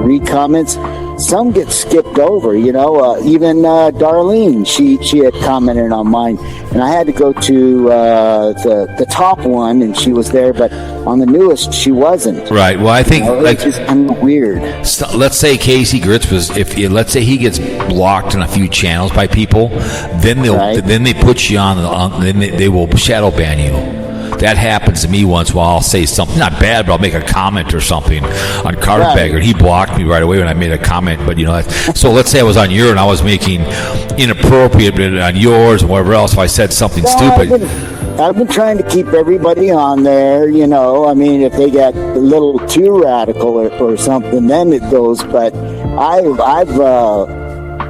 read comments, some get skipped over. You know, even Darlene, she had commented on mine, and I had to go to the top one, and she was there, but on the newest she wasn't. Right. Well, I think it's just kind of weird. So, let's say Casey Grits let's say he gets blocked on a few channels by people, then they put you on, then they will shadow ban you. That happens to me once in a while. I'll say something not bad, but I'll make a comment or something on Carpetbagger, and he blocked me right away when I made a comment. But so let's say I was on your and I was making inappropriate on yours and whatever else. If I said something stupid. I've been trying to keep everybody on there, I mean, if they get a little too radical or something, then it goes. But I've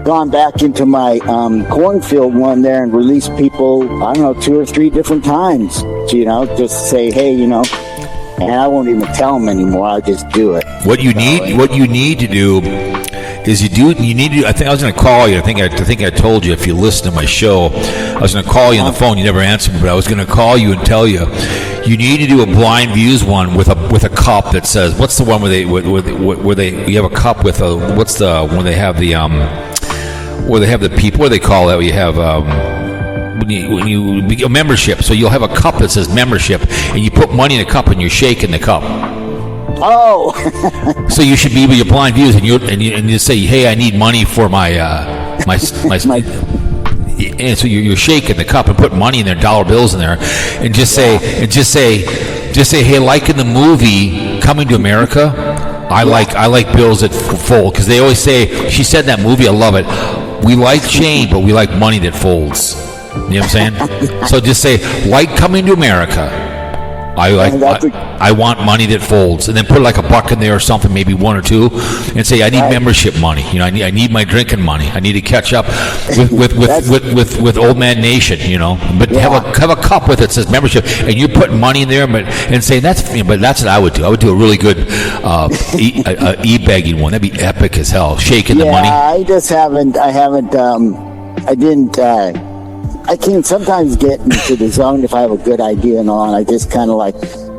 gone back into my cornfield one there and released people, I don't know, 2 or 3 different times, just say, hey, and I won't even tell them anymore. I'll just do it. What you need to do is I think I was going to call you. I think I told you, if you listen to my show, I was going to call you on the phone. You never answered me, but I was going to call you and tell you need to do a BlindViews one with a cup that says, what's the one where you have a cup with what's the when they have the where they have the people, what do they call that? You have when you a membership. So you'll have a cup that says membership, and you put money in a cup and you're shaking the cup. Oh. So you should be with your BlindViews and you say, hey, I need money for my and so you're shaking the cup and putting money in there, dollar bills in there, and just say, hey, like in the movie Coming to America, I like bills that fold, because they always say, she said in that movie, I love it, we like change, but we like money that folds. You know what I'm saying? So just say, like Coming to America, I want money that folds, and then put like $1 in there or something, maybe 1 or 2, and say I need membership money. You know, I need my drinking money. I need to catch up with Old Man Nation. You know, but have a cup with it that says membership, and you're putting money in there, and saying that's what I would do. I would do a really good e-begging one. That'd be epic as hell. Shaking the money. I just haven't. I can sometimes get into the zone if I have a good idea and all, and I just kind of like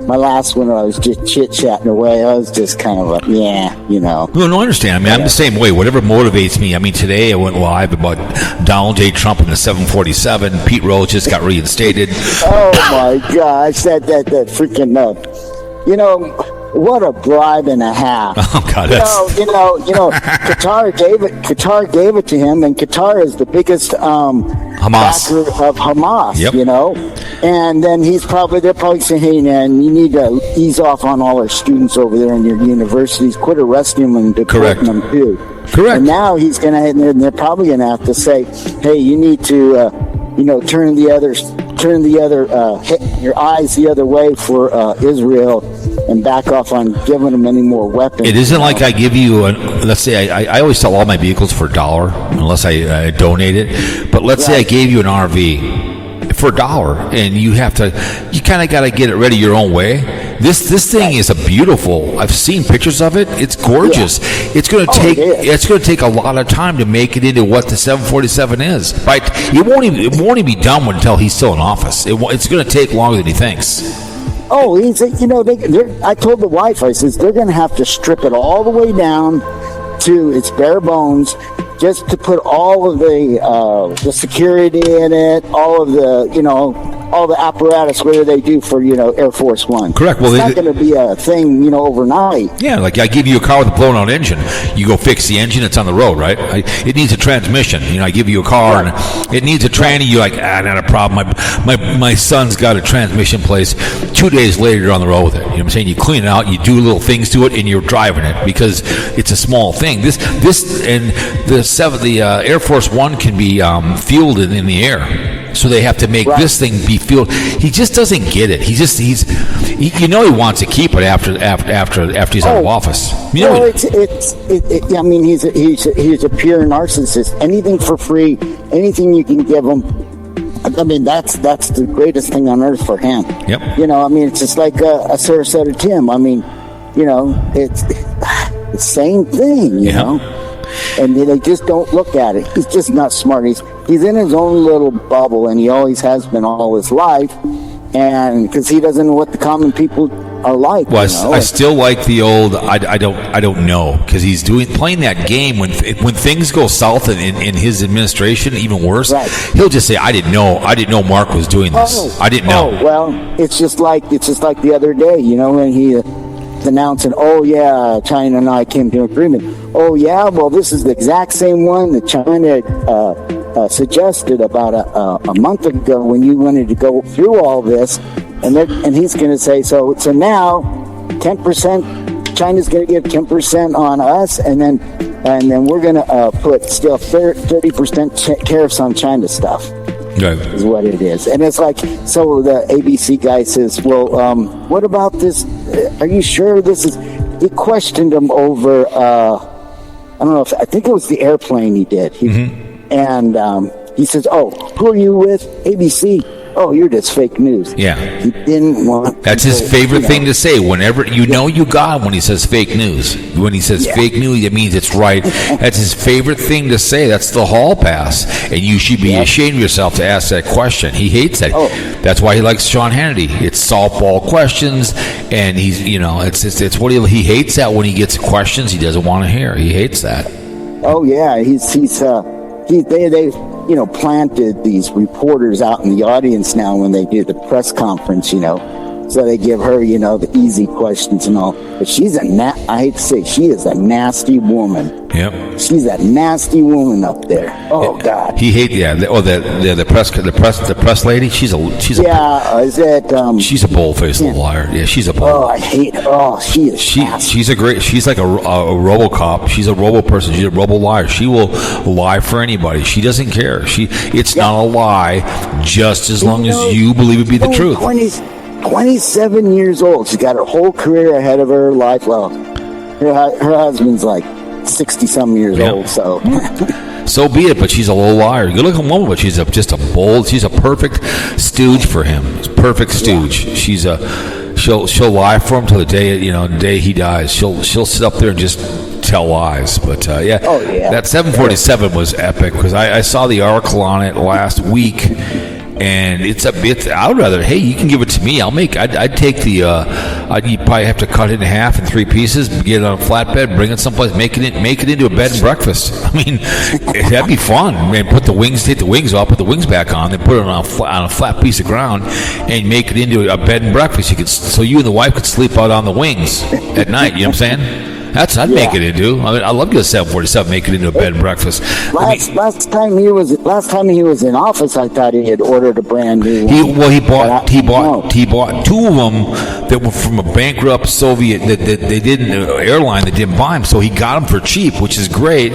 my last one. I was just chit-chatting away. I was just kind of like, you know. No, I understand. I mean, I'm the same way. Whatever motivates me. I mean, today I went live about Donald J. Trump in the 747. Pete Rose just got reinstated. Oh my gosh, that freaking you know. What a bribe and a half! Oh God, you know. Qatar gave it to him, and Qatar is the biggest Hamas backer of Hamas. Yep. You know, and then they're probably saying, "Hey, man, you need to ease off on all our students over there in your universities. Quit arresting them and deporting them too." Correct. And now he's gonna, and they're probably gonna have to say, "Hey, you need to, turn your eyes the other way for Israel." And back off on giving them any more weapons. It isn't like I give you let's say I always sell all my vehicles for $1 unless I donate it. But let's say I gave you an RV for $1, and you kind of got to get it ready your own way. This thing is a beautiful. I've seen pictures of it. It's gorgeous. Yeah. It's going to take a lot of time to make it into what the 747 is. Right? It won't even be done until he's still in office. It's going to take longer than he thinks. Oh, I told the wife, I says, they're going to have to strip it all the way down to its bare bones just to put all of the security in it, all of the, all the apparatus, whether they do for, Air Force One. Correct. Well, it's not going to be a thing, overnight. Yeah, like I give you a car with a blown out engine. You go fix the engine, it's on the road, right? It needs a transmission. I give you a car and it needs a tranny. You're like, not a problem. My son's got a transmission place. 2 days later, you're on the road with it. You know what I'm saying? You clean it out, you do little things to it, and you're driving it because it's a small thing. This and the Air Force One can be fueled in the air. So they have to make this thing be fueled. He just doesn't get it. He wants to keep it after he's out of office. I mean, he's a pure narcissist. Anything for free, anything you can give him. I mean, that's the greatest thing on earth for him. Yep. I mean, it's just like a Sarasota Tim. I mean, it's the same thing. You know. And they just don't look at it. He's just not smart. He's in his own little bubble, and he always has been all his life. And because he doesn't know what the common people are like. Well, I still like the old. I don't know, because he's playing that game when things go south in his administration, even worse. Right. He'll just say, "I didn't know Mark was doing this. I didn't know." Oh, well, it's just like the other day, when he announcing, China and I came to an agreement. Oh yeah, well, this is the exact same one that China suggested about a month ago when you wanted to go through all this, and he's going to say so now 10%. China's going to give 10% on us, and then we're going to put still 30% tariffs on China stuff. Right. Is what it is. And it's like, so the ABC guy says, well, what about this? Are you sure this is... He questioned him over, I don't know, I think it was the airplane he did. And he says, oh, who are you with? ABC. Oh, you're just fake news. Yeah. He didn't want... That's his favorite thing to say. Whenever, you got him when he says fake news. When he says fake news, it means it's right. That's his favorite thing to say. That's the hall pass. And you should be ashamed of yourself to ask that question. He hates that. Oh. That's why he likes Sean Hannity. It's softball questions, and he's, it's what he hates that when he gets questions he doesn't want to hear. He hates that. Oh, yeah. They planted these reporters out in the audience now when they do the press conference, so they give her, the easy questions and all. But she's I hate to say, she is a nasty woman. Yep. She's a nasty woman up there. Oh God. He hates the press lady. She's a is that she's a bold-faced little liar. Yeah, she's a bold. Oh, I hate her. Oh, she is. She's like a RoboCop. She's a robo person. She's a robo liar. She will lie for anybody. She doesn't care. It's not a lie, just as long as you believe it be the truth. 27 years old. She's got her whole career ahead of her life. Well, her husband's like 60-some years old, so... So be it, but she's a low liar. Good-looking woman, but she's she's a perfect stooge for him. Perfect stooge. Yeah. She'll lie for him till the day he dies. She'll sit up there and just tell lies. But that 747 was epic because I saw the article on it last week. And I would rather, hey, you can give it to me. I'd take the, you'd probably have to cut it in half in 3 pieces, get it on a flatbed, bring it someplace, make it into a bed and breakfast. I mean, that'd be fun. Man, take the wings off, put the wings back on, then put it on a flat piece of ground and make it into a bed and breakfast. So you and the wife could sleep out on the wings at night. You know what I'm saying? I'd make it into. I mean, I love to get a 747, make it into a bed and breakfast. Last time he was in office, I thought he had ordered a brand new one. He bought 2 of them that were from a bankrupt Soviet that they didn't airline that didn't buy them, so he got them for cheap, which is great.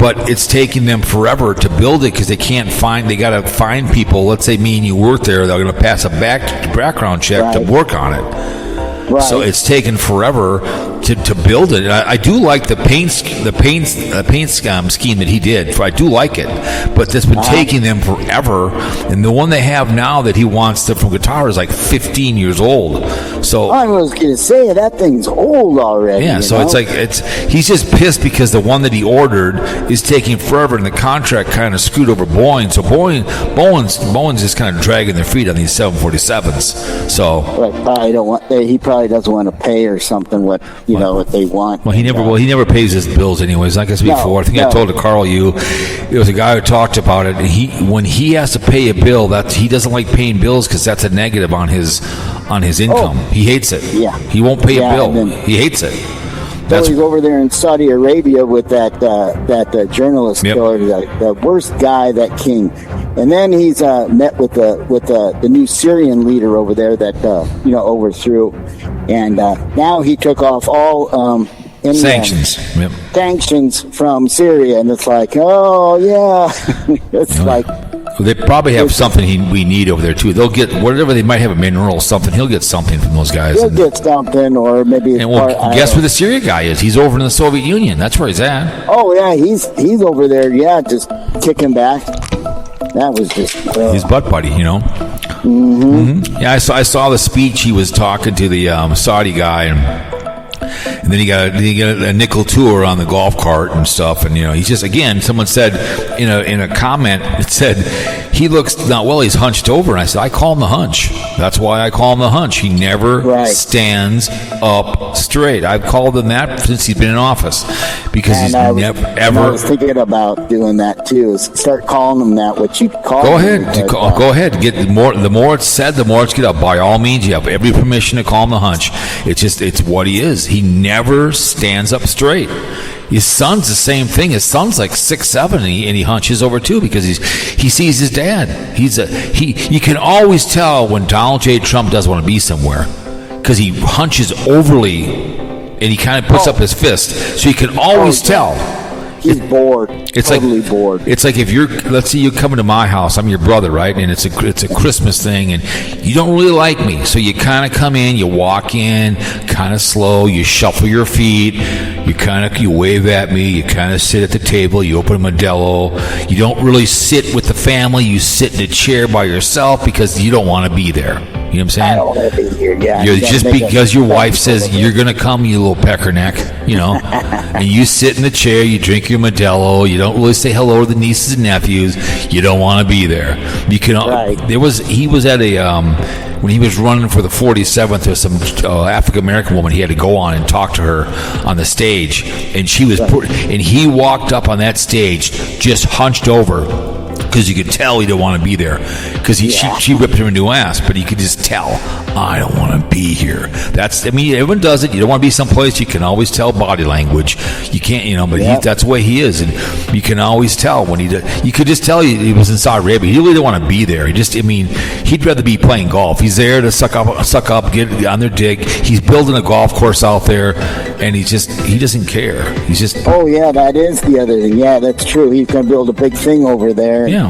But it's taking them forever to build it because they got to find people. Let's say me and you work there, they're going to pass a background check to work on it. Right. So it's taken forever to build it. I do like the paint scheme that he did. I do like it, but it's been taking them forever. And the one they have now that he wants from guitar is like 15 years old. So I was going to say that thing's old already. Yeah, so he's just pissed because the one that he ordered is taking forever, and the contract kind of screwed over Boeing. So Boeing's just kind of dragging their feet on these 747s. So he probably doesn't want to pay or something what they want. Well, he never pays his bills anyways. Like I said before, I think I told Carl there was a guy who talked about it, and when he has to pay a bill, that he doesn't like paying bills because that's a negative on his income. He hates it. Yeah, he won't pay a bill. He hates it. He's over there in Saudi Arabia with that journalist killer, the worst guy, that king. And then he's met with the new Syrian leader over there that overthrew, and now he took off all sanctions from Syria, and it's like, oh yeah, it's like. They probably have something we need over there too. They'll get whatever they might have, a mineral or something. He'll get something from those guys. He'll get something, or maybe. And guess where the Syria guy is? He's over in the Soviet Union. That's where he's at. Oh yeah, he's over there. Yeah, just kicking back. That was just his butt buddy, Mm-hmm. Yeah, I saw the speech. He was talking to the Saudi guy, and then he got a nickel tour on the golf cart and stuff. And he's just, again, someone said in a comment, it said he looks not well. He's hunched over, and I said I call him the hunch. That's why I call him the hunch. He never stands up straight. I've called him that since he's been in office because he's never ever. I was thinking about doing that too. Is start calling him that. What you call? Go ahead. Go ahead. Get the more it's said, the more it's get up. By all means, you have every permission to call him the hunch. It's what he is. He never stands up straight. His son's the same thing. His son's like 6'7", and he hunches over too because he sees his dad. You can always tell when Donald J. Trump doesn't want to be somewhere because he hunches overly and he kind of puts up his fist. So you can always tell. He's bored. It's totally bored. It's like if let's say you're coming to my house, I'm your brother, right? And it's a Christmas thing, and you don't really like me, so you kind of come in, you walk in, kind of slow, you shuffle your feet, you wave at me, you kind of sit at the table, you open a Modelo, you don't really sit with the family, you sit in a chair by yourself because you don't want to be there. You know what I'm saying? I don't want to be here, yeah. Just because your wife says you're going to come, you little peckerneck, and you sit in the chair, you drink your Modelo, you don't really say hello to the nieces and nephews, you don't want to be there. You can. Right. He was at when he was running for the 47th, there was some African American woman. He had to go on and talk to her on the stage, and and he walked up on that stage just hunched over. Because you could tell he didn't want to be there. Because she ripped him a new ass, but you could just tell, I don't want to be here. Everyone does it. You don't want to be someplace. You can always tell body language. You can't, but that's the way he is. And you can always tell when you could just tell he was in Saudi Arabia. He really didn't want to be there. He'd rather be playing golf. He's there to suck up, get on their dick. He's building a golf course out there, and he doesn't care. He's just. Oh, yeah, that is the other thing. Yeah, that's true. He's going to build a big thing over there. Yeah.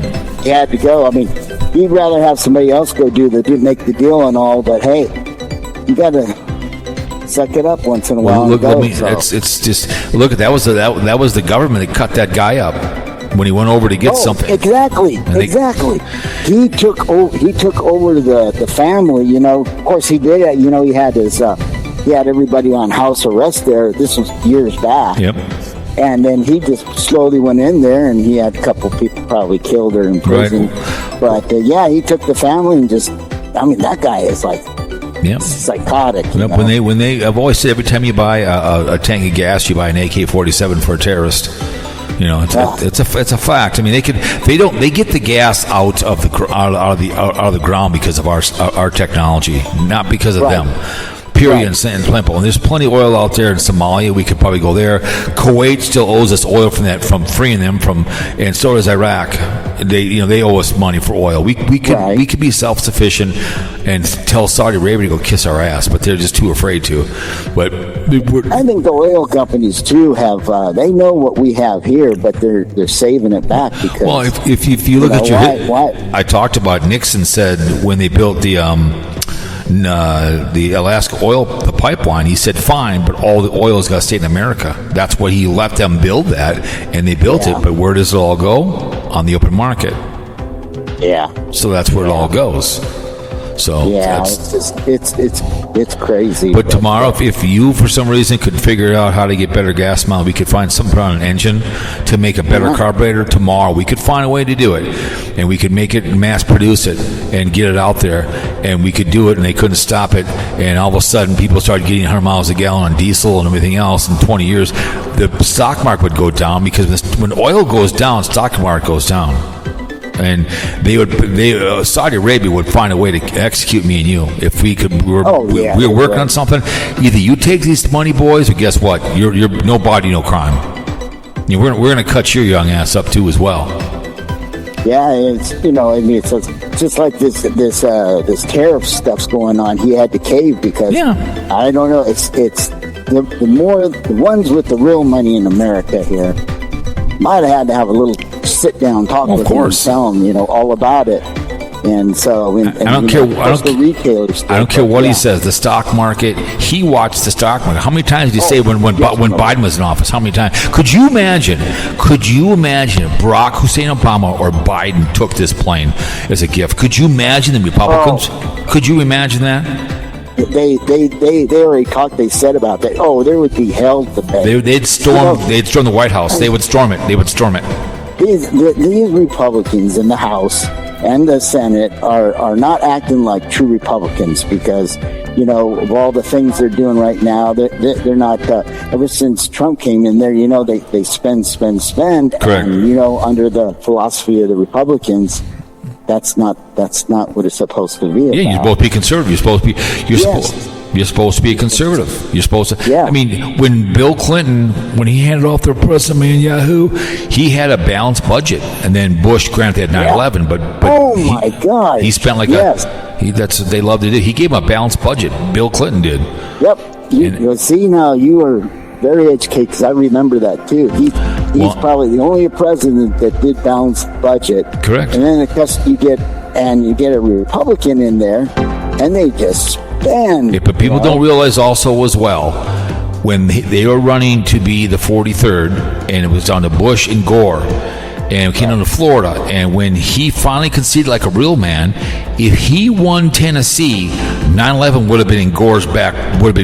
he had to go. I mean, he'd rather have somebody else go make the deal and all, but hey, you got to suck it up once in a while. Look, it's just look at that was the government that cut that guy up when he went over to get something. Exactly. He took over the family. You know, of course he did it. You know, he had everybody on house arrest there. This was years back. Yep. And then he just slowly went in there, and he had a couple people probably killed or in prison. Right. But he took the family and that guy is like psychotic. Yep. When they, I've always said every time you buy a tank of gas, you buy an AK-47 for a terrorist. You know, it's a fact. I mean, they get the gas out of the ground because of our technology, not because of them. Period. And simple. And there's plenty of oil out there in Somalia. We could probably go there. Kuwait still owes us oil from freeing them and so does Iraq. They owe us money for oil. We could be self-sufficient and tell Saudi Arabia to go kiss our ass, but they're just too afraid to. But I think the oil companies too have they know what we have here, but they're saving it back because. Well, if you look at I talked about Nixon said when they built the Alaska oil, the pipeline, he said fine, but all the oil's got to stay in America. That's what he let them build that, and they built it. But where does it all go? On the open market. Yeah. So that's where it all goes. So it's crazy. But tomorrow, if you for some reason could figure out how to get better gas mileage, we could find something on an engine to make a better carburetor. Tomorrow, we could find a way to do it, and we could make it and mass produce it and get it out there, and we could do it, and they couldn't stop it. And all of a sudden, people started getting 100 miles a gallon on diesel and everything else. In 20 years, the stock market would go down because when oil goes down, stock market goes down. And Saudi Arabia would find a way to execute me and you if we could. We were working on something. Either you take these money, boys, or guess what? You're no body, no crime. We're going to cut your young ass up too as well. Yeah, it's it's just like this tariff stuff's going on. He had to cave because I don't know. It's the ones with the real money in America here might have had to have a little sit down talk with him and tell him all about it. And so I don't care. I don't care what he says. The stock market. He watched the stock market. How many times did he say when Biden was in office? How many times? Could you imagine if Barack Hussein Obama or Biden took this plane as a gift? Could you imagine the Republicans? Could you imagine that? They already talked. They said about that. Oh, there would be hell to pay. They'd storm the White House. They would storm it. These Republicans in the House and the Senate are not acting like true Republicans because of all the things they're doing right now. They're not. Ever since Trump came in there, they spend. Correct. And under the philosophy of the Republicans, that's not what it's supposed to be. Yeah, you're supposed to be conservative. You're supposed to be a conservative. You're supposed to. Yeah. I mean, when Bill Clinton, when he handed off the president on Yahoo, he had a balanced budget, and then Bush, granted, had 9/11, but oh my God, he spent they loved it. He gave him a balanced budget. Bill Clinton did. Yep. You see now, you are very educated because I remember that too. He's probably the only president that did balanced budget. Correct. And then of course you get a Republican in there, and they just spend. Yeah, but people don't realize also as well when they were running to be the 43rd, and it was on to Bush and Gore, and came down to Florida, and when he finally conceded like a real man, if he won Tennessee, 9/11 would have been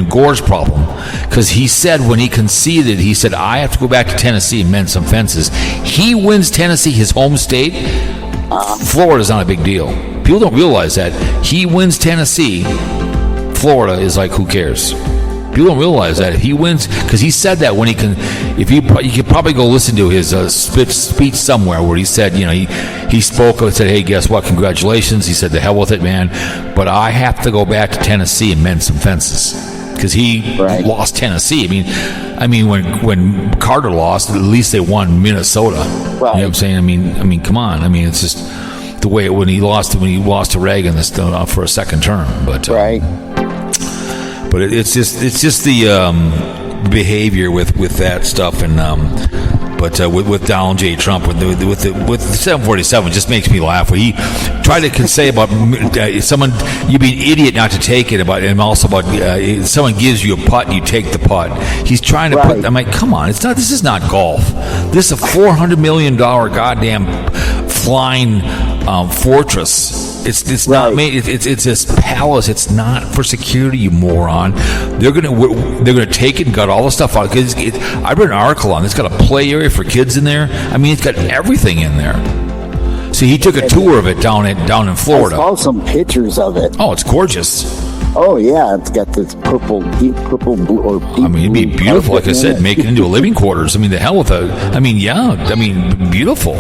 Gore's problem, because he said when he conceded, he said, I have to go back to Tennessee and mend some fences. He wins Tennessee, his home state. Florida's not a big deal. People don't realize that. He wins Tennessee, Florida is like, who cares? People don't realize that if he wins, because he said that when you could probably go listen to his speech somewhere where he said, he spoke and said, hey, guess what? Congratulations. He said, the hell with it, man. But I have to go back to Tennessee and mend some fences, because he lost Tennessee. I mean, when Carter lost, at least they won Minnesota. Right. You know what I'm saying? I mean, come on. I mean, it's just the way when he lost to Reagan for a second term. But But it's just the behavior with that stuff, and But with Donald J. Trump, with the 747, just makes me laugh. When he tried to say about someone, you'd be an idiot not to take it. And also about someone gives you a putt, you take the putt. He's trying to put. I'm like, come on, it's not. This is not golf. This is a $400 million goddamn flying fortress. It's not made. It's this palace. It's not for security, you moron. They're gonna take it and gut all the stuff out. Because I read an article on it. It's got a play area for kids in there. I mean, it's got everything in there. So he took a tour of it down in Florida. I saw some pictures of it. Oh, it's gorgeous. Oh yeah, it's got this deep purple blue or deep. I mean, it'd be beautiful. Like I said, make it into a living quarters. I mean, the hell with it. I mean, yeah. I mean, beautiful.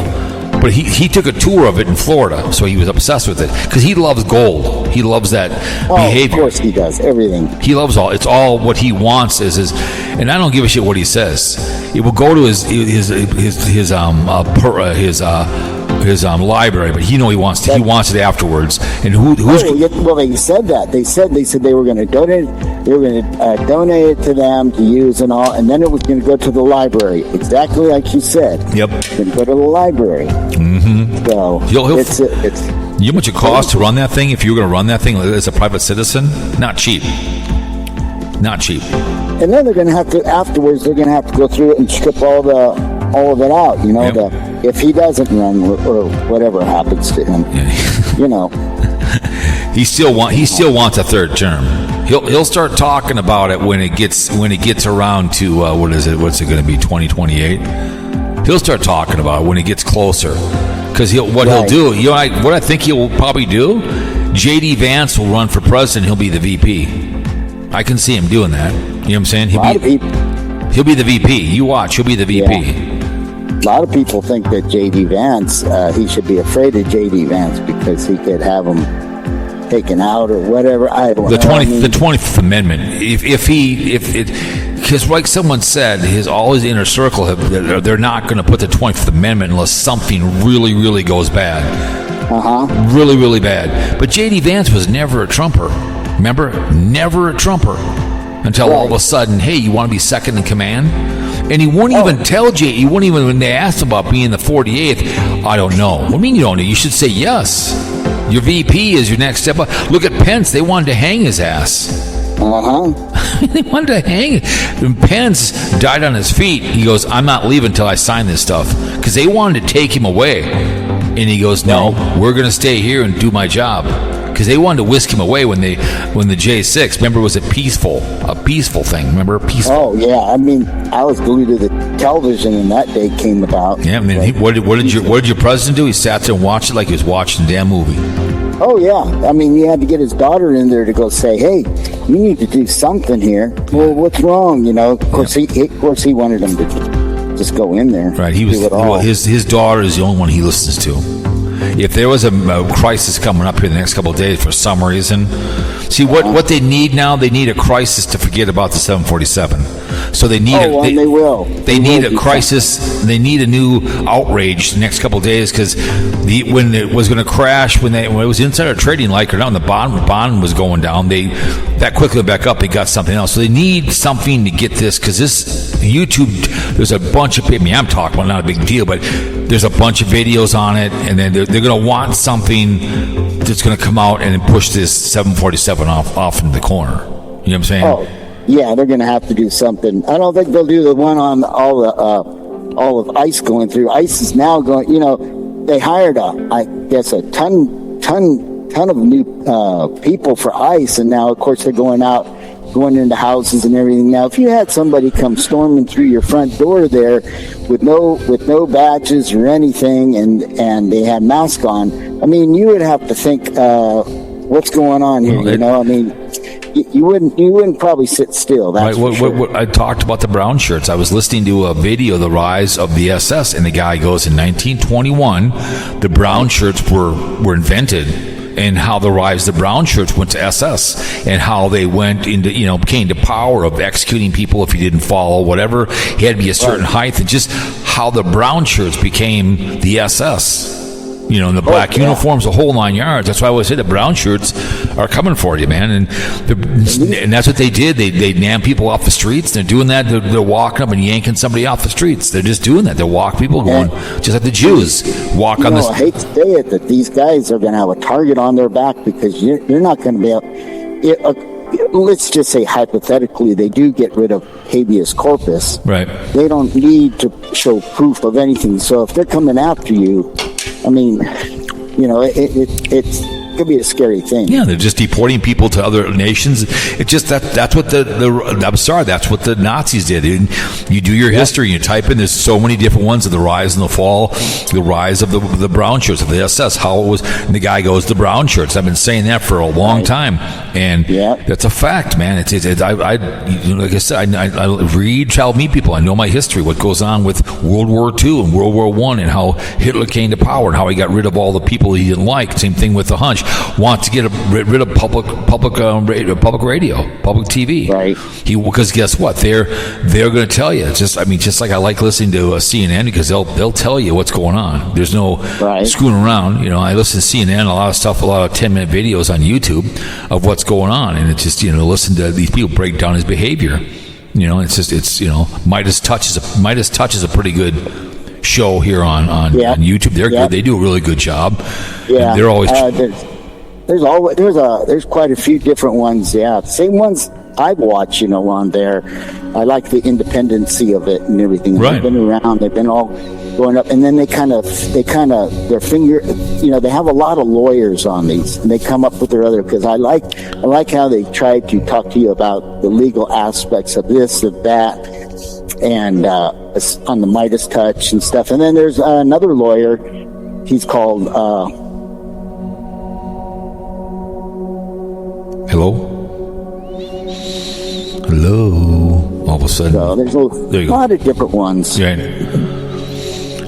But he took a tour of it in Florida, so he was obsessed with it because he loves gold. He loves that behavior. Of course, he does everything. He loves all. It's all what he wants is his. And I don't give a shit what he says. It will go to his library, but he wants to. He wants it afterwards. And who's? Well, they said that. They said they were going to donate. They were going to donate it to them to use and all, and then it was going to go to the library, exactly like you said. Yep. It's going to go to the library. Mm-hmm. So it's. You know how much it costs to run that thing? If you were going to run that thing as a private citizen, not cheap. Not cheap. And then they're going to have to afterwards. They're going to have to go through it and strip all of it out. You know, Yep. If he doesn't run or whatever happens to him, you know. He still wants a third term. He'll start talking about it when it gets around to what is it? What's it going to be? 2028. He'll start talking about it when it gets closer. Because he'll do. You know, what I think he'll probably do. J.D. Vance will run for president. He'll be the VP. I can see him doing that. You know what I'm saying? He'll be the VP. You watch. He'll be the VP. Yeah. A lot of people think that J.D. Vance, he should be afraid of J.D. Vance because he could have him taken out or whatever. I don't know. The 20th Amendment. Because like someone said, all his inner circle, they're not going to put the 20th Amendment unless something really, really goes bad. Really, really bad. But J.D. Vance was never a Trumper. Remember? Never a Trumper. Until all of a sudden, hey, you want to be second in command? And he wouldn't even tell Jay. He wouldn't even, when they asked him about being the 48th, I don't know. What do you mean you don't know? You should say yes. Your VP is your next step up. Look at Pence. They wanted to hang his ass. They wanted to hang him. When Pence died on his feet, he goes, I'm not leaving until I sign this stuff. Because they wanted to take him away. And he goes, no, we're going to stay here and do my job. Because they wanted to whisk him away when the J6, remember, it was a peaceful thing. Remember, peaceful. Oh yeah, I mean, I was glued to the television when that day came about. Yeah, I mean, what did your president do? He sat there and watched it like he was watching a damn movie. Oh yeah, I mean, he had to get his daughter in there to go say, hey, you need to do something here. Well, what's wrong? You know, of course he wanted him to just go in there. Right, his daughter is the only one he listens to. If there was a crisis coming up here the next couple of days for some reason, see what they need now. They need a crisis to forget about the 747. So they need they will. They need a crisis. They need a new outrage the next couple of days because when it was going to crash, when it was insider trading like or not, the bond was going down. That quickly back up. They got something else. So they need something to get this because this YouTube. There's a bunch of. I mean, I'm talking about not a big deal, but there's a bunch of videos on it, and then they're going to want something that's going to come out and push this 747 off in the corner. You know what I'm saying? Oh, yeah, they're going to have to do something. I don't think they'll do the one on all of ICE going through. ICE is now going. You know, they hired a ton of new people for ICE, and now of course they're going into houses and everything. Now, if you had somebody come storming through your front door there with no badges or anything, and they had masks on, I mean, you would have to think, what's going on here? You know, I mean, you wouldn't probably sit still. That's right. What I talked about the brown shirts. I was listening to a video of the rise of the SS, and the guy goes, in 1921, the brown shirts were invented. And how the rise of the brown shirts went to SS, and how they went into, came to power of executing people if you didn't follow whatever. He had to be a certain height, and just how the brown shirts became the SS. And the black uniforms, the whole 9 yards. That's why I always say the brown shirts are coming for you, man. And that's what they did. They nam people off the streets. They're doing that. They're walking up and yanking somebody off the streets. They're just doing that. They walk people going, just like the Jews walk on this. I hate to say it, that these guys are going to have a target on their back because you're not going to be able. Let's just say hypothetically they do get rid of habeas corpus. Right. They don't need to show proof of anything. So if they're coming after you, I mean, it's could be a scary thing. Yeah, they're just deporting people to other nations. It's just that's what that's what the Nazis did. You do your history, you type in. There's so many different ones of the rise and the fall, the rise of the brown shirts of the SS. How it was. And the guy goes, the brown shirts. I've been saying that for a long time, and that's a fact, man. Like I said, I read, child, meet people. I know my history, what goes on with World War II and World War I, and how Hitler came to power and how he got rid of all the people he didn't like. Same thing with the Hunch. Want to get rid of public radio, public TV, right? Because guess what? They're going to tell you. Just like I like listening to CNN because they'll tell you what's going on. There's no screwing around. I listen to CNN, a lot of 10-minute videos on YouTube of what's going on, and it's just listen to these people break down his behavior. It's Midas Touch is a pretty good show here on YouTube. They're good. They do a really good job. Yeah, and they're always. There's quite a few different ones. Yeah, same ones I've watched. On there, I like the independency of it and everything. Right. They've been around. They've been all going up, and then they kind of their finger. They have a lot of lawyers on these, and they come up with their other. Because I like how they try to talk to you about the legal aspects of this, of that, and on the Midas Touch and stuff. And then there's another lawyer. He's called. Hello. All of a sudden, So there's a lot of different ones. Yeah.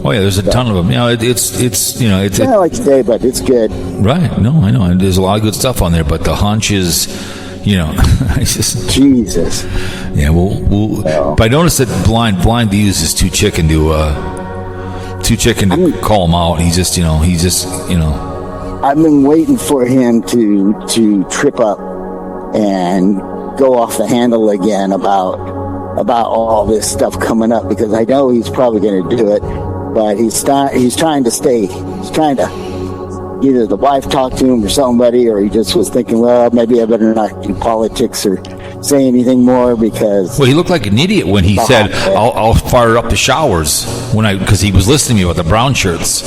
Oh yeah, there's a ton of them. It's not like today, but it's good. Right. No, I know. And there's a lot of good stuff on there, but the Hunch is, it's just Jesus. Yeah. But I noticed that BlindViews is too chicken to call him out. He's just. I've been waiting for him to trip up and go off the handle again about all this stuff coming up, because I know he's probably going to do it, but he's trying to stay. He's trying to either the wife talk to him or somebody, or he just was thinking, well, maybe I better not do politics or say anything more because. Well, he looked like an idiot when he said, "I'll fire up the showers," because he was listening to me about the brown shirts.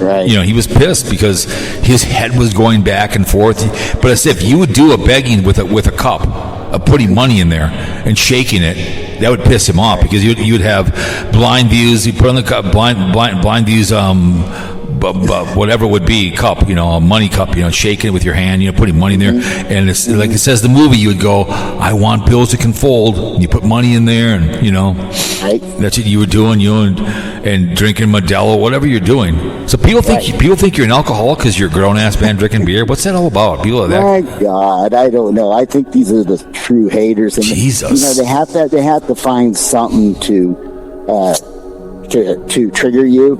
Right. He was pissed because his head was going back and forth. But as if you would do a begging with a cup, of putting money in there and shaking it, that would piss him off, because you'd have BlindViews. You put on the cup, BlindViews, whatever it would be, cup, a money cup, shaking it with your hand, putting money in there. And it's like it says the movie, you would go, I want bills that can fold. And you put money in there, and that's what you were doing, and drinking Modelo, whatever you're doing. So people think you're an alcoholic because you're a grown ass man drinking beer. What's that all about? People are that. My God, I don't know. I think these are the true haters. And Jesus, they have to find something to trigger you,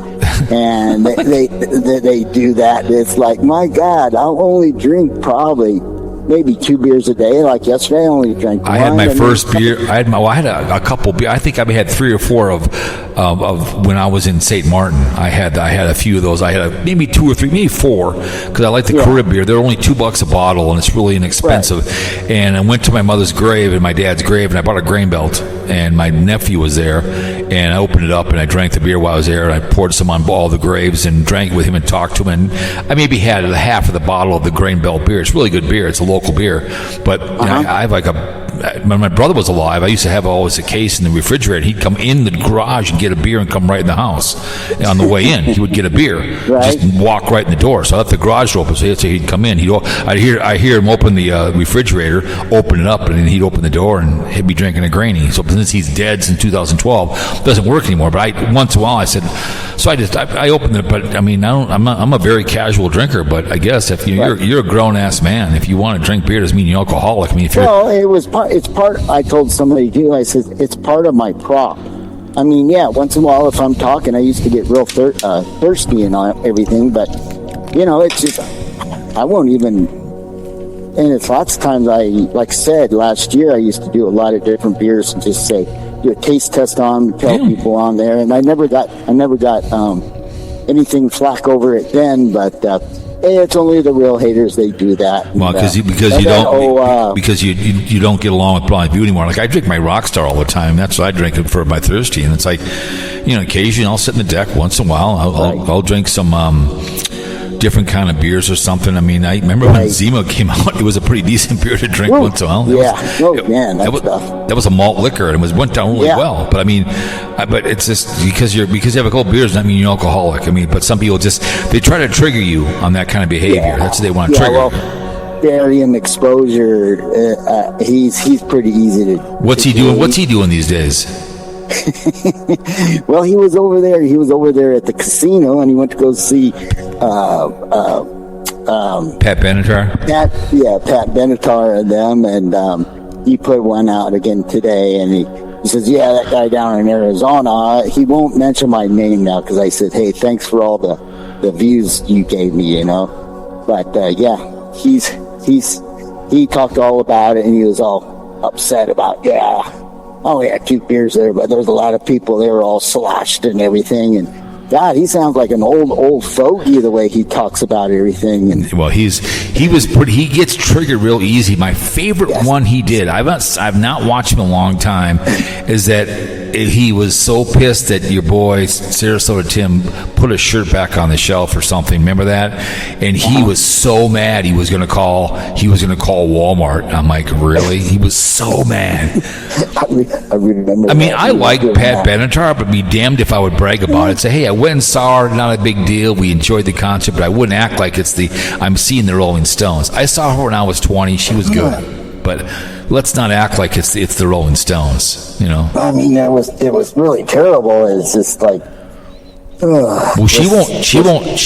and they do that. It's like, my God, I'll only drink probably maybe 2 beers a day. Like yesterday, I only drank one. I had my first beer. I had a couple beer. I think I had 3 or 4 of when I was in St. Martin. I had a few of those. I had maybe 2 or 3, maybe 4, because I like the Carib beer. They're only $2 a bottle, and it's really inexpensive. Right. And I went to my mother's grave and my dad's grave, and I bought a grain belt, and my nephew was there, and I opened it up and I drank the beer while I was there, and I poured some on all the graves and drank it with him and talked to him, and I maybe had half of the bottle of the grain belt beer. It's really good beer. It's a local beer, but I have when my brother was alive, I used to have always a case in the refrigerator. He'd come in the garage and get a beer and come right in the house. And on the way in, he would get a beer, just walk right in the door. So I left the garage door open, so he'd come in. I hear him open the refrigerator, open it up, and then he'd open the door and he'd be drinking a grainy. So since he's dead since 2012, it doesn't work anymore. But once in a while, I said, so I opened it. But I mean, I'm a very casual drinker. But I guess if you're a grown ass man, if you want to drink beer, doesn't mean you're alcoholic. I mean, it's part. I told somebody too. I said it's part of my prop. I mean, once in a while, if I'm talking, I used to get real thirsty and everything. But it's just I won't even and it's lots of times like I said, last year I used to do a lot of different beers and just say, do a taste test on them, tell people on there, and I never got anything flack over it then, but it's only the real haters, they do that. Well, because you don't get along with Blind View anymore. Like, I drink my Rockstar all the time. That's what I drink it for my thirsty, and it's like, occasionally I'll sit in the deck once in a while. I'll drink some different kind of beers or something. I mean, I remember when Zima came out, it was a pretty decent beer to drink once in a while. That was a malt liquor, and it went down really well. But I mean, but it's just because you have a couple beers doesn't mean you're alcoholic. I mean, but some people they try to trigger you on that kind of behavior. That's what they want to trigger. Well, barium exposure, he's pretty easy to. What's he doing? What's he doing these days? Well, he was over there at the casino, and he went to go see Pat Benatar. Pat Benatar and them, and he put one out again today, and he says, that guy down in Arizona, he won't mention my name now, because I said, hey, thanks for all the views you gave me, but he talked all about it, and he was all upset about we had 2 beers there, but there's a lot of people, they were all sloshed and everything, and God, he sounds like an old fogey the way he talks about everything. And well, he gets triggered real easy. My favorite one he did, I've not watched him in a long time, is that he was so pissed that your boy Sarasota Tim put a shirt back on the shelf or something. Remember that? And he was so mad he was going to call Walmart. I'm like, really? He was so mad. I remember. I mean, I like Pat Benatar, but be damned if I would brag about it. Say, hey, I went and saw her. Not a big deal. We enjoyed the concert, but I wouldn't act like I'm seeing the Rolling Stones. I saw her when I was 20. She was good, but let's not act like it's the Rolling Stones. I mean, it was really terrible. It's just like. Well, she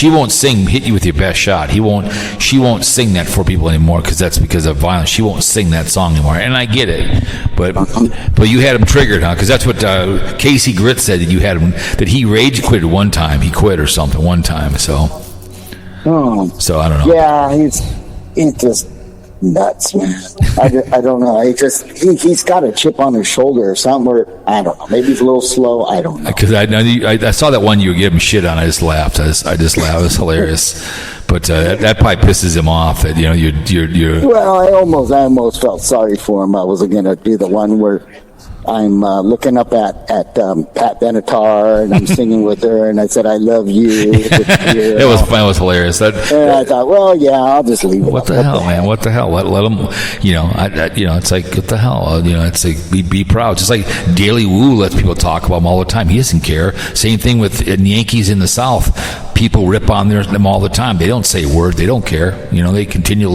won't sing "Hit You with Your Best Shot." She won't sing that for people anymore because of violence. She won't sing that song anymore, and I get it. But you had him triggered, huh? Because that's what Casey Grit said, that you had him, that he rage quitted one time. He quit or something one time. So I don't know. Yeah, he's just nuts, man. I don't know. He's got a chip on his shoulder or something. Where I don't know. Maybe he's a little slow. I don't know. Because I saw that one you were giving shit on. I just laughed. I just laughed. It was hilarious. But that probably pisses him off. That you're. Well, I almost felt sorry for him. I was gonna do the one where I'm looking up at Pat Benatar, and I'm singing with her, and I said, "I love you." It was fun. It was hilarious. And I thought, well, I'll just leave it. What the hell, man? What the hell? Let them. It's like, what the hell? It's like be proud. Just like Daily Woo lets people talk about him all the time. He doesn't care. Same thing with Yankees in the South. People rip on them all the time. They don't say a word. They don't care. They continue to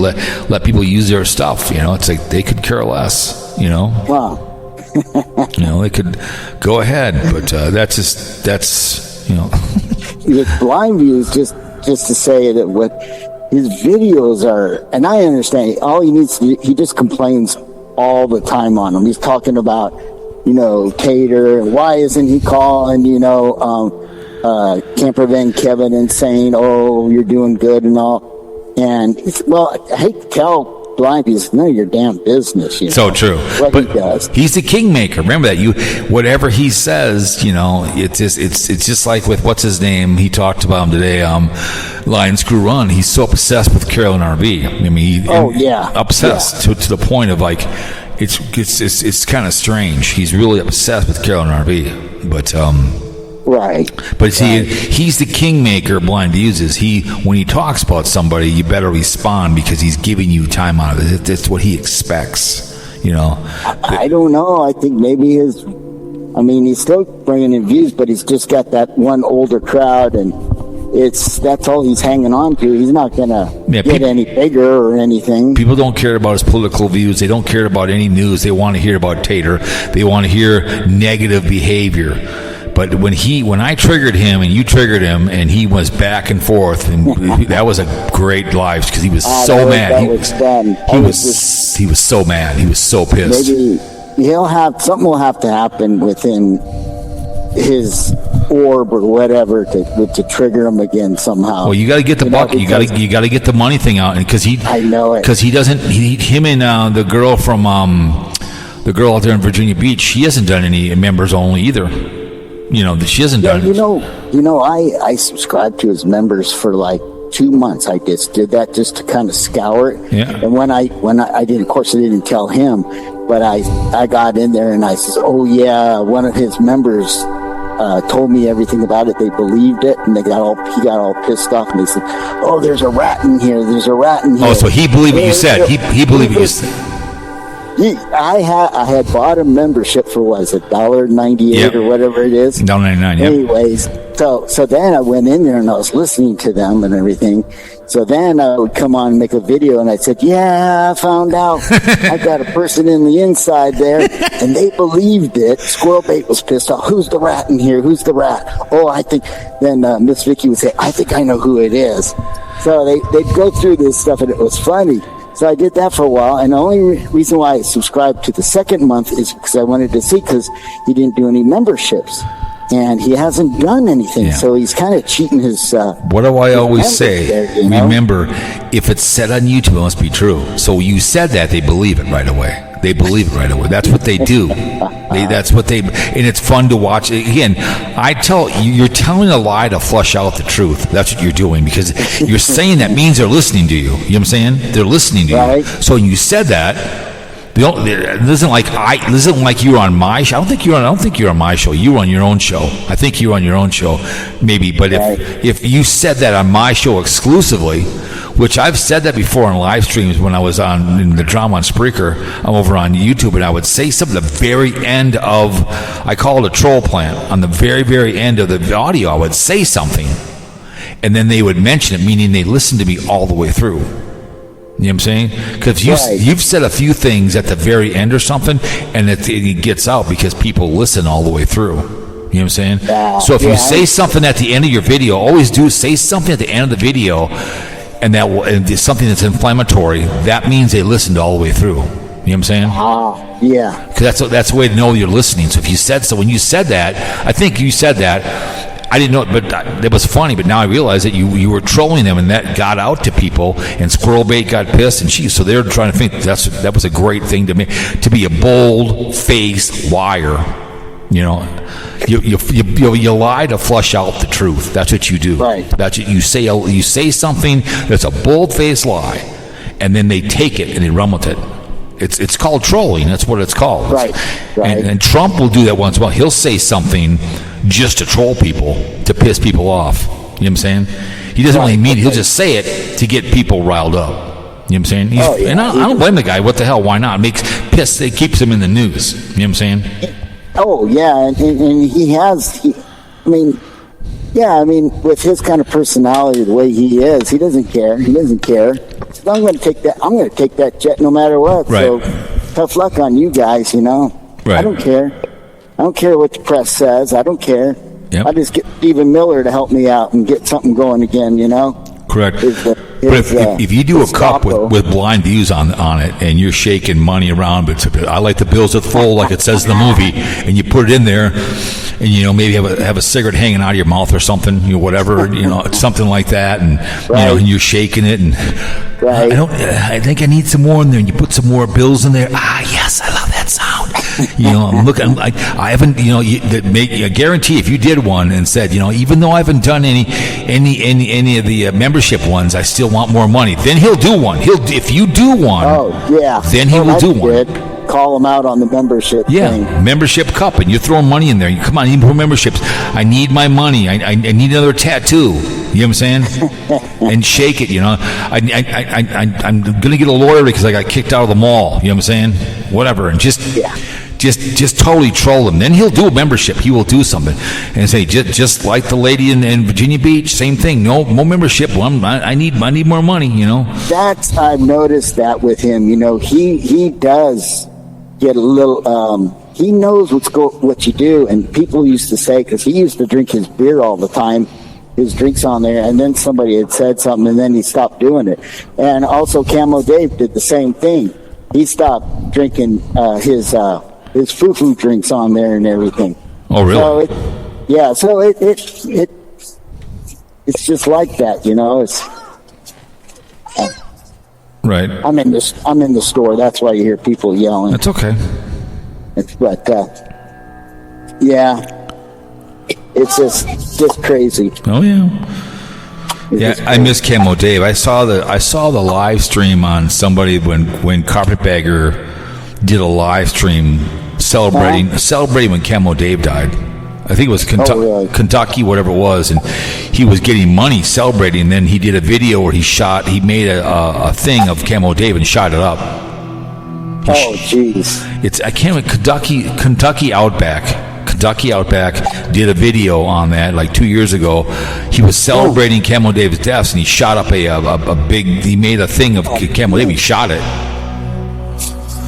let people use their stuff. It's like they could care less. Wow. They could go ahead, but that's. With BlindViews, just to say that what his videos are, and I understand, all he needs to do, he just complains all the time on them. He's talking about, Tater, and why isn't he calling, Camper Van Kevin and saying, oh, you're doing good and all. And I hate to tell BlindViews, none of your damn business. So true. What he does. He's the kingmaker. Remember that. Whatever he says, it's just like with what's his name. He talked about him today. Lion Screw Run. He's so obsessed with Carolyn RV. I mean, obsessed to the point of like, it's kind of strange. He's really obsessed with Carolyn RV, but. Right. But see, he's the kingmaker. BlindViews is when he talks about somebody, you better respond because he's giving you time out of it. That's what he expects. I don't know. I think maybe he's still bringing in views, but he's just got that one older crowd, and that's all he's hanging on to. He's not gonna get any bigger or anything. People don't care about his political views. They don't care about any news. They want to hear about Tater. They want to hear negative behavior. But when I triggered him and you triggered him, and he was back and forth, and that was a great live because he was so mad. He was so mad. He was so pissed. Maybe something will have to happen within his orb or whatever to trigger him again somehow. Well, you got to get the bucket. You got to get the money thing out, and because I know it. Because he doesn't. Him and the girl from the girl out there in Virginia Beach. She hasn't done any members only either. She hasn't done. I subscribed to his members for like 2 months. I just did that just to kind of scour it. Yeah. And when I didn't, of course, I didn't tell him, but I got in there and I says, oh yeah, one of his members told me everything about it. They believed it, and he got all pissed off, and they said, oh, there's a rat in here. There's a rat in here. Oh, so he believed what you said. He believed what you said. I had bought a membership for $1.98 or whatever it is. $1.99. Yep. Anyways, so then I went in there and I was listening to them and everything. So then I would come on and make a video, and I said, "Yeah, I found out. I got a person in the inside there," and they believed it. Squirrel Bait was pissed off. Who's the rat in here? Who's the rat? Oh, I think. Then Miss Vicky would say, "I think I know who it is." So they'd go through this stuff, and it was funny. So I did that for a while, and the only reason why I subscribed to the second month is because I wanted to see, because he didn't do any memberships, and he hasn't done anything, so he's kind of cheating his... what do I always say? There, Remember, if it's said on YouTube, it must be true. So you said that, they believe it right away. They believe it right away. That's what they do. And it's fun to watch. Again, you're telling a lie to flush out the truth. That's what you're doing, because you're saying that means they're listening to you. You know what I'm saying? They're listening to you. So when you said that, this isn't like you were on my show. I don't think you're on my show. You were on your own show. I think you're on your own show, maybe. But if you said that on my show exclusively, which I've said that before on live streams when I was in the drama on Spreaker, I'm over on YouTube, and I would say something at the very end of, I call it a troll plant, on the very, very end of the audio, I would say something, and then they would mention it, meaning they listened to me all the way through. You know what I'm saying? Because you've said a few things at the very end or something, and it gets out because people listen all the way through. You know what I'm saying? So if you say something at the end of your video, always say something at the end of the video, and something that's inflammatory, that means they listened all the way through. You know what I'm saying? Yeah. Because that's the way to know you're listening. So if you said so, when you said that, I think you said that, I didn't know, but it was funny. But now I realize that you were trolling them, and that got out to people. And Squirrel Bait got pissed, and so they're trying to think that was a great thing to be a bold-faced liar. You lie to flush out the truth. That's what you do. Right. That's what you say. You say something that's a bold-faced lie, and then they take it and they run with it. It's called trolling. That's what it's called. Right. And Trump will do that once in a while. He'll say something just to troll people, to piss people off. You know what I'm saying? He doesn't really mean it. He'll just say it to get people riled up. You know what I'm saying? And I don't blame the guy. What the hell? Why not? It keeps him in the news. You know what I'm saying? Oh, yeah, and he has, with his kind of personality, the way he is, he doesn't care. So I'm going to take that jet no matter what. Right. So tough luck on you guys, Right. I don't care. I don't care what the press says. I don't care. Yep. I just get Stephen Miller to help me out and get something going again, Correct. If you do a cup with BlindViews on it, and you're shaking money around, but I like the bills that fold, like it says in the movie, and you put it in there, and maybe have a cigarette hanging out of your mouth or something, whatever, something like that, and and you're shaking it, and I think I need some more in there, and you put some more bills in there. Yes, I love that sound. I'm looking. I haven't. I guarantee if you did one and said, even though I haven't done any of the membership ones, I still want more money. Then he'll do one. If you do one. Oh yeah. Then he will do one. Call him out on the membership thing. Membership cup, and you're throwing money in there. Come on, I need more memberships. I need my money. I need another tattoo. You know what I'm saying? And shake it. I'm gonna get a lawyer because I got kicked out of the mall. You know what I'm saying? Whatever, and just totally troll him. Then he'll do a membership. He will do something and say, just like the lady in Virginia Beach, same thing. No more membership. I need more money. I've noticed that with him. He does get a little. He knows what you do, and people used to say, because he used to drink his beer all the time, his drinks on there, and then somebody had said something, and then he stopped doing it. And also, Camo Dave did the same thing. He stopped drinking his foo-foo drinks on there and everything. Oh, really? So yeah, so it's just like that, you know. It's Right. I'm in the store. That's why you hear people yelling. That's okay. But yeah, it's just crazy. Oh yeah. Yeah, I miss Camo Dave. I saw the live stream on somebody when Carpetbagger did a live stream celebrating when Camo Dave died. I think it was Kentucky, whatever it was, and he was getting money celebrating. And then he did a video where he made a thing of Camo Dave and shot it up. Oh, jeez. I can't remember, Kentucky Outback. Kentucky Outback did a video on that like 2 years ago. He was celebrating Camo Dave's death, and he shot up he made a thing of Camo Dave. He shot it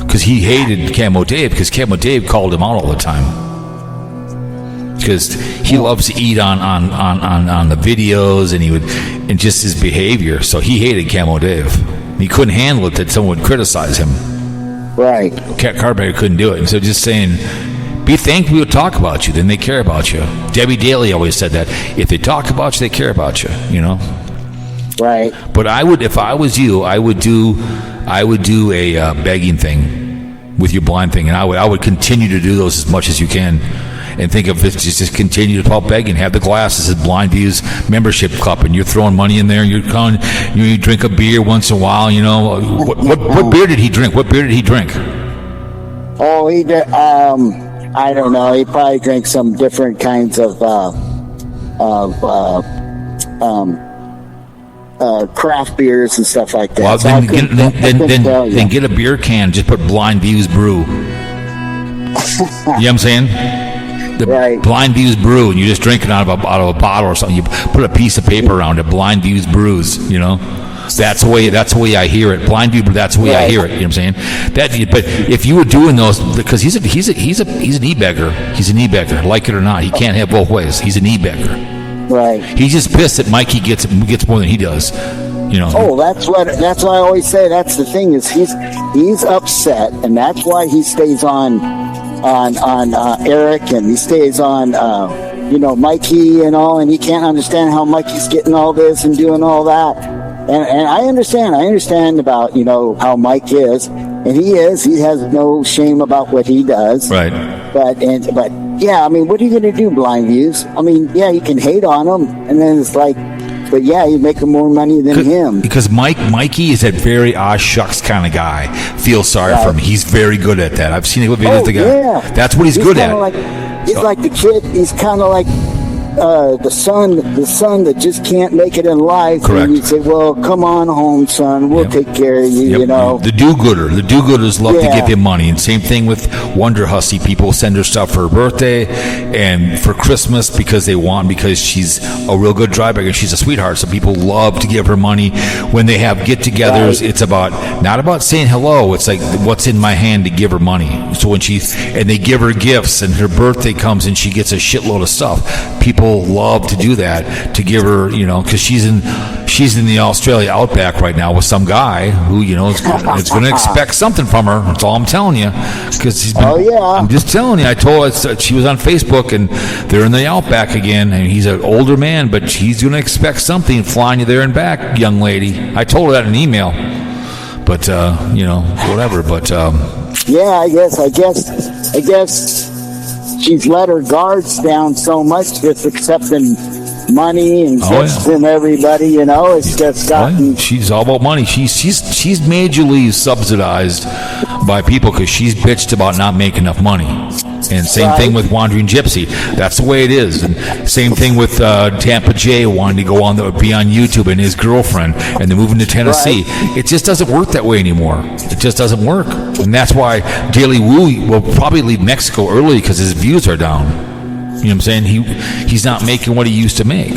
because he hated Camo Dave, because Camo Dave called him out all the time. Because he loves to eat on the videos, and just his behavior. So he hated Camo Dave. He couldn't handle it that someone would criticize him. Right. Carpenter couldn't do it. And so just saying, be thankful we'll talk about you, then they care about you. Debbie Daly always said that. If they talk about you, they care about you, you know? Right. But if I was you, I would do a begging thing with your blind thing, and I would continue to do those as much as you can. And think of it, just continue to pop begging. Have the glasses at BlindViews membership cup, and you're throwing money in there. And you drink a beer once in a while. You know what beer did he drink? What beer did he drink? Oh, he did. I don't know. He probably drank some different kinds of craft beers and stuff like that. Well, so then get a beer can. Just put BlindViews Brew. You know what I'm saying? The BlindViews Brew, and you just drink it out of a bottle or something. You put a piece of paper around it. BlindViews Brews, you know. That's the way I hear it. BlindView, that's the way I hear it. You know what I'm saying? But if you were doing those, because he's an e-beggar. He's an e-beggar, like it or not. He can't have both ways. He's an e-beggar. Right. He's just pissed that Mikey gets more than he does. You know. Oh, that's what I always say. That's the thing, is he's upset, and that's why he stays on Eric, and he stays on Mikey and all, and he can't understand how Mikey's getting all this and doing all that. And I understand about how Mike is, and he has no shame about what he does. Right. But yeah, I mean, what are you going to do, BlindViews? I mean, yeah, you can hate on him, and then it's like, but yeah, you're making more money than him. Because Mikey is a very shucks kind of guy. Feel sorry for him. He's very good at that. I've seen videos of the guy. Yeah. That's what he's good at. He's like the kid. He's kind of like the son that just can't make it in life. Correct. And you say, well, come on home, son. We'll take care of you, you know. The do-gooders love to give him money. And same thing with Wonder Hussy. People send her stuff for her birthday and for Christmas because she's a real good driver and she's a sweetheart. So people love to give her money. When they have get-togethers, it's not about saying hello. It's like, what's in my hand to give her money. So when they give her gifts, and her birthday comes and she gets a shitload of stuff, people love to do that, to give her, because she's in the Australia Outback right now with some guy who, is going to expect something from her. That's all I'm telling you. Because I'm just telling you. I told her she was on Facebook, and they're in the Outback again, and he's an older man, but he's going to expect something flying you there and back, young lady. I told her that in an email. But whatever. But yeah, I guess. She's let her guards down so much, just accepting money and gifts from everybody. It's just gotten. She's all about money. She's majorly subsidized by people because she's bitched about not making enough money. And same thing with Wandering Gypsy. That's the way it is. And same thing with Tampa Jay wanting to be on YouTube, and his girlfriend, and they're moving to Tennessee. Right. It just doesn't work that way anymore. It just doesn't work. And that's why Daily Woo will probably leave Mexico early, because his views are down. You know what I'm saying? He's not making what he used to make.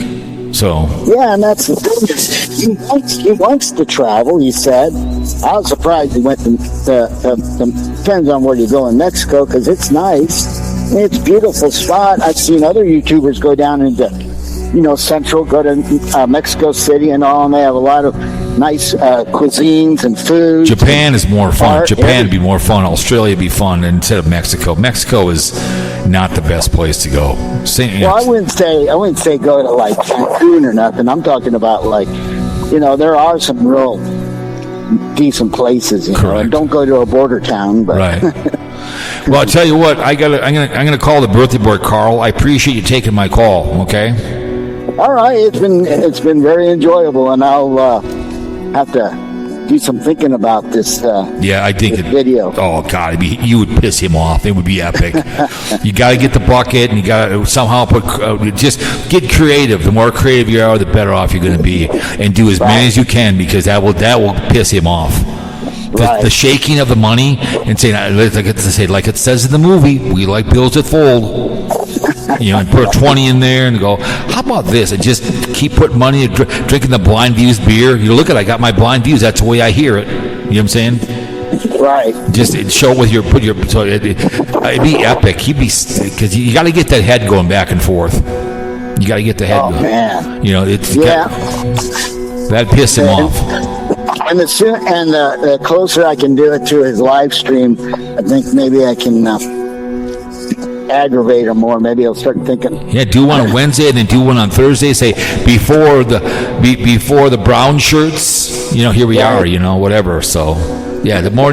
So yeah, and that's the thing. He wants to travel. He said. I was surprised he went to depends on where you go in Mexico, because it's nice. It's a beautiful spot. I've seen other YouTubers go down into Central, go to Mexico City and all, and they have a lot of nice cuisines and food. Japan is more fun. Art, Japan would be more fun. Australia would be fun instead of Mexico. Mexico is not the best place to go. Well, I wouldn't say go to like Cancun or nothing. I'm talking about like, there are some real decent places, and don't go to a border town. But. Right. Well, I'll tell you what. I'm gonna call the birthday boy, Carl. I appreciate you taking my call. Okay. All right, it's been very enjoyable, and I'll have to do some thinking about this. I think this video. Oh God, you would piss him off. It would be epic. You got to get the bucket, and you got to somehow just get creative. The more creative you are, the better off you're going to be, and do as many as you can, because that will piss him off. The shaking of the money and saying, like it says in the movie, we like bills that fold. And put a 20 in there and go, how about this? And just keep putting money, drinking the BlindViews beer. Look at, I got my BlindViews. That's the way I hear it. You know what I'm saying? Right. Just show with so it'd be epic. Because you got to get that head going back and forth. You got to get the head going. Man. That'd piss him off. And the closer I can do it to his live stream, I think maybe I can aggravate him more. Maybe he'll start thinking. Yeah, do one on Wednesday and then do one on Thursday. Say before the brown shirts. Here we are. Whatever. So yeah, the more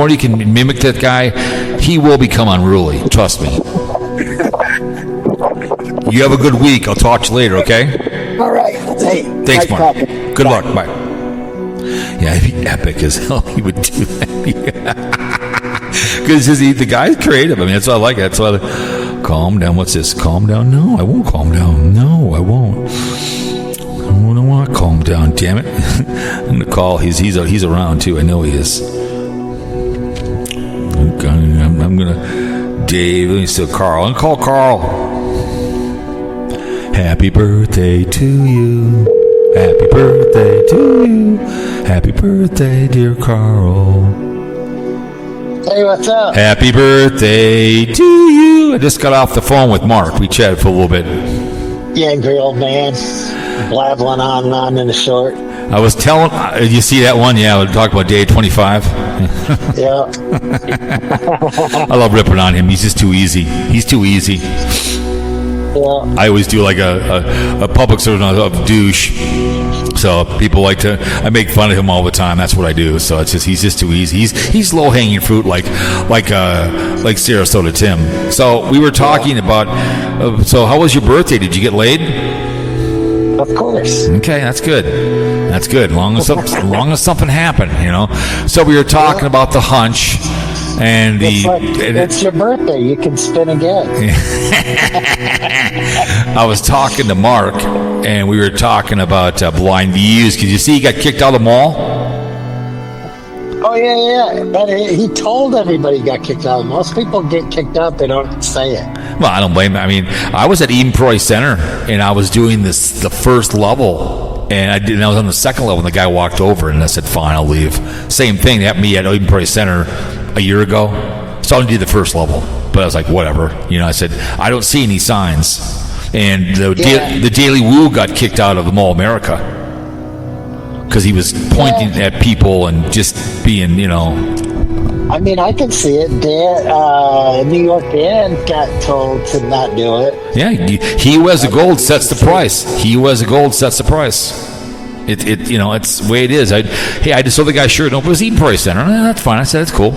you can mimic that guy, he will become unruly. Trust me. You have a good week. I'll talk to you later. Okay. All right. Hey. Thanks, nice Mark. Talking. Good luck. Bye. Yeah, it'd be epic as hell. He would do that. Because the guy's creative. I mean, that's what I like. That's why. Calm down. What's this? Calm down? No, I won't calm down. No, I won't. I don't want to calm down. Damn it! I'm gonna call. He's around too. I know he is. I'm gonna. Dave. Let me still Carl. I'm gonna call Carl. Happy birthday to you. Happy birthday to you. Happy birthday, dear Carl. Hey, what's up? Happy birthday to you. I just got off the phone with Mark. We chatted for a little bit. Yeah, angry old man. Blabbling on and on in the short. I was telling, you see that one? Yeah, we'll talk about day 25. Yeah. I love ripping on him. He's just too easy. He's too easy. Yeah. I always do like a public servant of douche. So people I make fun of him all the time. That's what I do. So he's just too easy. He's low hanging fruit like Sarasota Tim. So we were talking about. So how was your birthday? Did you get laid? Of course. Okay, that's good. That's good. As long as something happened, So we were talking about the hunch. And it's your birthday. You can spin again. I was talking to Mark, and we were talking about BlindViews. Because you see, he got kicked out of the mall. Oh yeah. But he told everybody he got kicked out. Most people get kicked out. They don't say it. Well, I don't blame him. I mean, I was at Eden Prairie Center, and I was doing the first level. And I was on the second level, and the guy walked over, and I said, fine, I'll leave. Same thing. That happened to me at Eden Prairie Center a year ago. So I didn't do the first level. But I was like, whatever. I said, I don't see any signs. And the Daily Woo got kicked out of the Mall America. Because he was pointing at people and just being, I mean, I can see it. New York Dan got told to not do it. Yeah, he who has the gold sets the price. He who has the gold sets the price. It's the way it is. I just saw the guy's shirt. No, but it was Eden Prairie Center. That's fine. I said it's cool.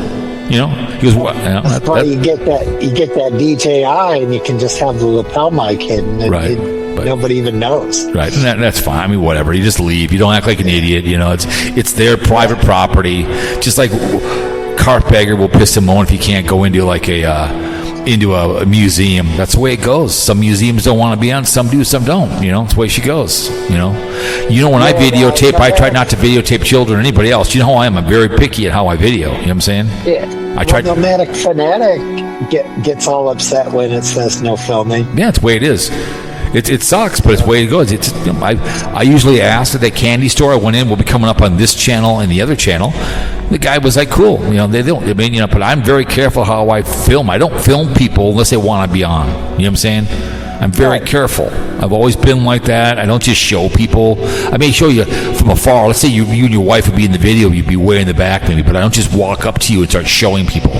He goes, what? You get that DJI, and you can just have the lapel mic hidden, and right. Nobody even knows. Right, and that's fine. I mean, whatever. You just leave. You don't act like an idiot. It's their private property. Just like carpetbagger will piss him off if he can't go into into a museum. That's the way it goes. Some museums don't want to be on. Some do. Some don't. It's the way she goes. When I videotape, I try not to videotape children or anybody else. You know how I am. I'm very picky at how I video. You know what I'm saying? Yeah. Nomadic Fanatic gets all upset when it says no filming. Yeah, it's the way it is. It sucks, but it's the way it goes. I usually ask at that candy store I went in, will be coming up on this channel and the other channel. The guy was like, cool. They don't. I mean, but I'm very careful how I film. I don't film people unless they want to be on. You know what I'm saying? I'm very careful. I've always been like that. I don't just show people. I may show you from afar. Let's say you and your wife would be in the video, you'd be way in the back maybe, but I don't just walk up to you and start showing people.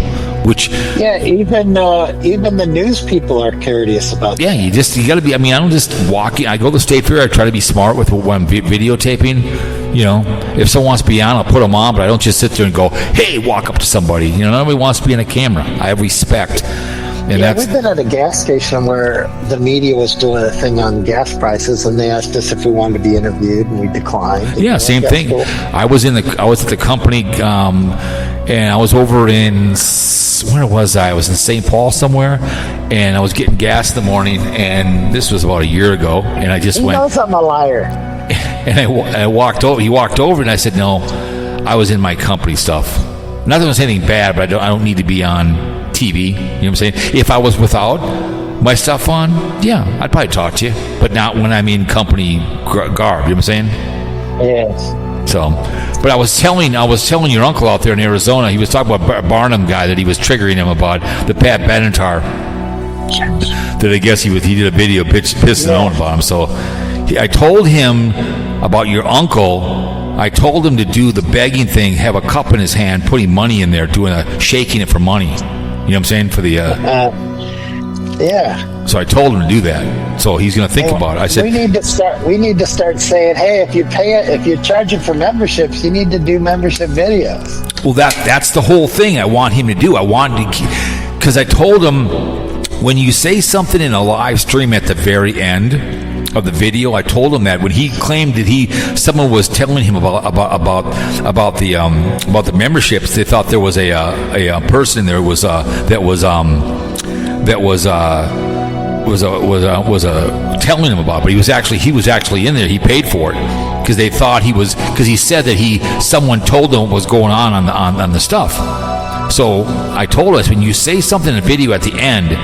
Which even the news people are curious about. Yeah, you got to be. I mean, I don't just walk in. I go to the state fair. I try to be smart with when I'm videotaping. You know, if someone wants to be on, I'll put them on, but I don't just sit there and go, "Hey, walk up to somebody." You know, nobody wants to be in a camera. I have respect. And we've been at a gas station where the media was doing a thing on gas prices, and they asked us if we wanted to be interviewed, and we declined. Yeah, same thing. Cool. I was at the company, and I was over in, where was I? I was in St. Paul somewhere, and I was getting gas in the morning, and this was about a year ago, and I just went. He knows I'm a liar. And I walked over. He walked over, and I said, "No, I was in my company stuff. Not that it was anything bad, but I don't need to be on TV." You know what I'm saying? If I was without my stuff on, yeah, I'd probably talk to you, but not when I'm in company garb. You know what I'm saying? Yes. So, but I was telling your uncle out there in Arizona. He was talking about Barnum guy that he was triggering him about the Pat Benatar. That I guess he did a video pissing on about him. So I told him about your uncle. I told him to do the begging thing, have a cup in his hand, putting money in there, shaking it for money. You know what I'm saying? For the yeah. So I told him to do that. So he's going to think about it. I said we need to start saying, hey, if you're charging for memberships, you need to do membership videos. Well, that's the whole thing I want him to do. Because I told him, when you say something in a live stream at the very end of the video, I told him that when he claimed that someone was telling him about the memberships, they thought there was a person there was telling him about, but he was actually in there. He paid for it because they thought because he said that someone told him what was going on the stuff. So I told us, when you say something in a video at the end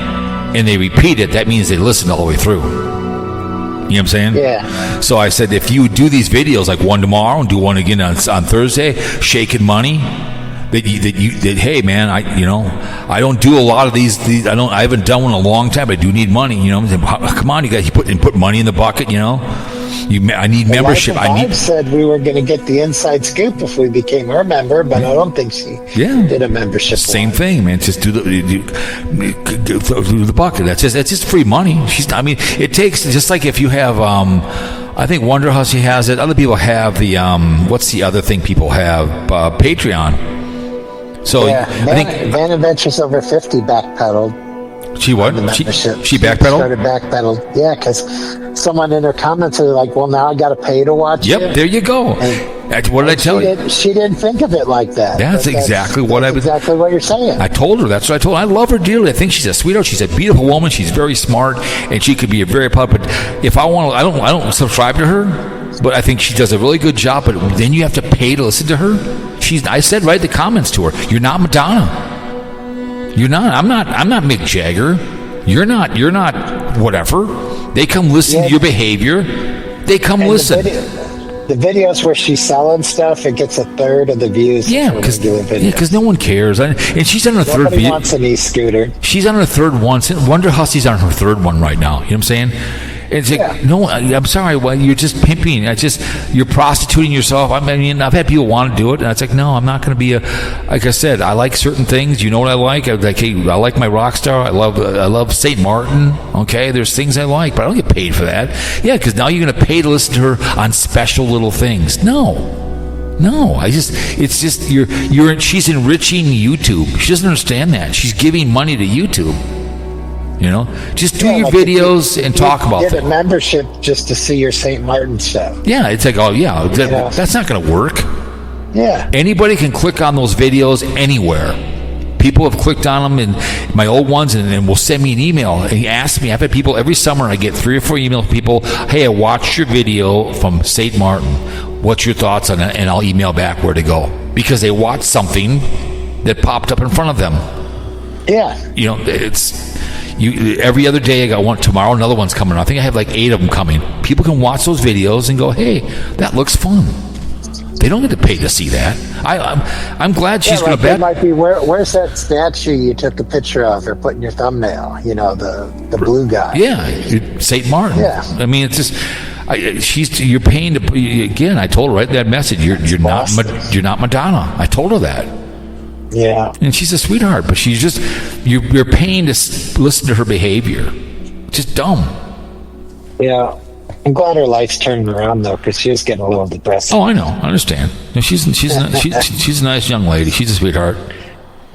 and they repeat it, that means they listened all the way through. You know what I'm saying? Yeah. So I said, if you do these videos, like one tomorrow and do one again on Thursday, shaking money, that hey man, I don't do a lot of these. I haven't done one in a long time. But I do need money. You know, come on, you guys, put money in the bucket. You know, I need membership. I said we were going to get the inside scoop if we became her member, but I don't think she did a membership. Same thing, man. Just do the bucket. That's just free money. It takes, just like if you have. I think Wonder Hussy has it. Other people have the what's the other thing people have? Patreon. So yeah, I think Van Adventures Over 50 backpedaled. She what? She backpedaled? Started backpedaled. Yeah, because someone in her comments are like, "Well, now I got to pay to watch." Yep, there you go. What did I tell you? She didn't think of it like that. That's exactly what you're saying. I told her. That's what I told her. I love her dearly. I think she's a sweetheart. She's a beautiful woman. She's very smart, and she could be a very popular. But if I want, I don't subscribe to her. But I think she does a really good job. But then you have to pay to listen to her. I said right in the comments to her, "You're not Madonna. You're not. I'm not Mick Jagger. You're not whatever." They come listen to your behavior. They come listen. The videos where she's selling stuff, it gets a third of the views. Yeah, because no one cares. And she's on her third video. Nobody wants an e-scooter. She's on her third one. Wonder Hussy's on her third one right now. You know what I'm saying? It's like, no, I'm sorry. Well, you're just pimping. You're prostituting yourself. I mean, I've had people want to do it, and it's like, no, I'm not going to be like I said, I like certain things. You know what I like? I like my rock star. I love St. Martin. Okay, there's things I like, but I don't get paid for that. Yeah, because now you're going to pay to listen to her on special little things. No, it's just she's enriching YouTube. She doesn't understand that. She's giving money to YouTube. You know, just do your videos and talk about things. Get a membership just to see your St. Martin stuff. Yeah, it's like, oh yeah, that's not going to work. Yeah, anybody can click on those videos anywhere. People have clicked on them in my old ones, and will send me an email and ask me. I've had people every summer. I get 3 or 4 emails from people. Hey, I watched your video from St. Martin. What's your thoughts on it? And I'll email back where to go, because they watched something that popped up in front of them. Yeah, you know, it's. Every other day I got one. Tomorrow another one's coming. I think I have like 8 of them coming. People can watch those videos and go, hey, that looks fun. They don't get to pay to see that. I'm glad she's going to bet. It might be, where's that statue you took a picture of or put in your thumbnail? You know, the blue guy. Yeah, St. Martin. Yeah. I mean, it's just, You're paying to again. I told her right that message. You're not Madonna. I told her that. Yeah. And she's a sweetheart, but she's just you're paying to listen to her behavior. Just dumb. Yeah. I'm glad her life's turning around though, because she was getting a little depressed. Oh, I know. I understand. She's a nice young lady. She's a sweetheart.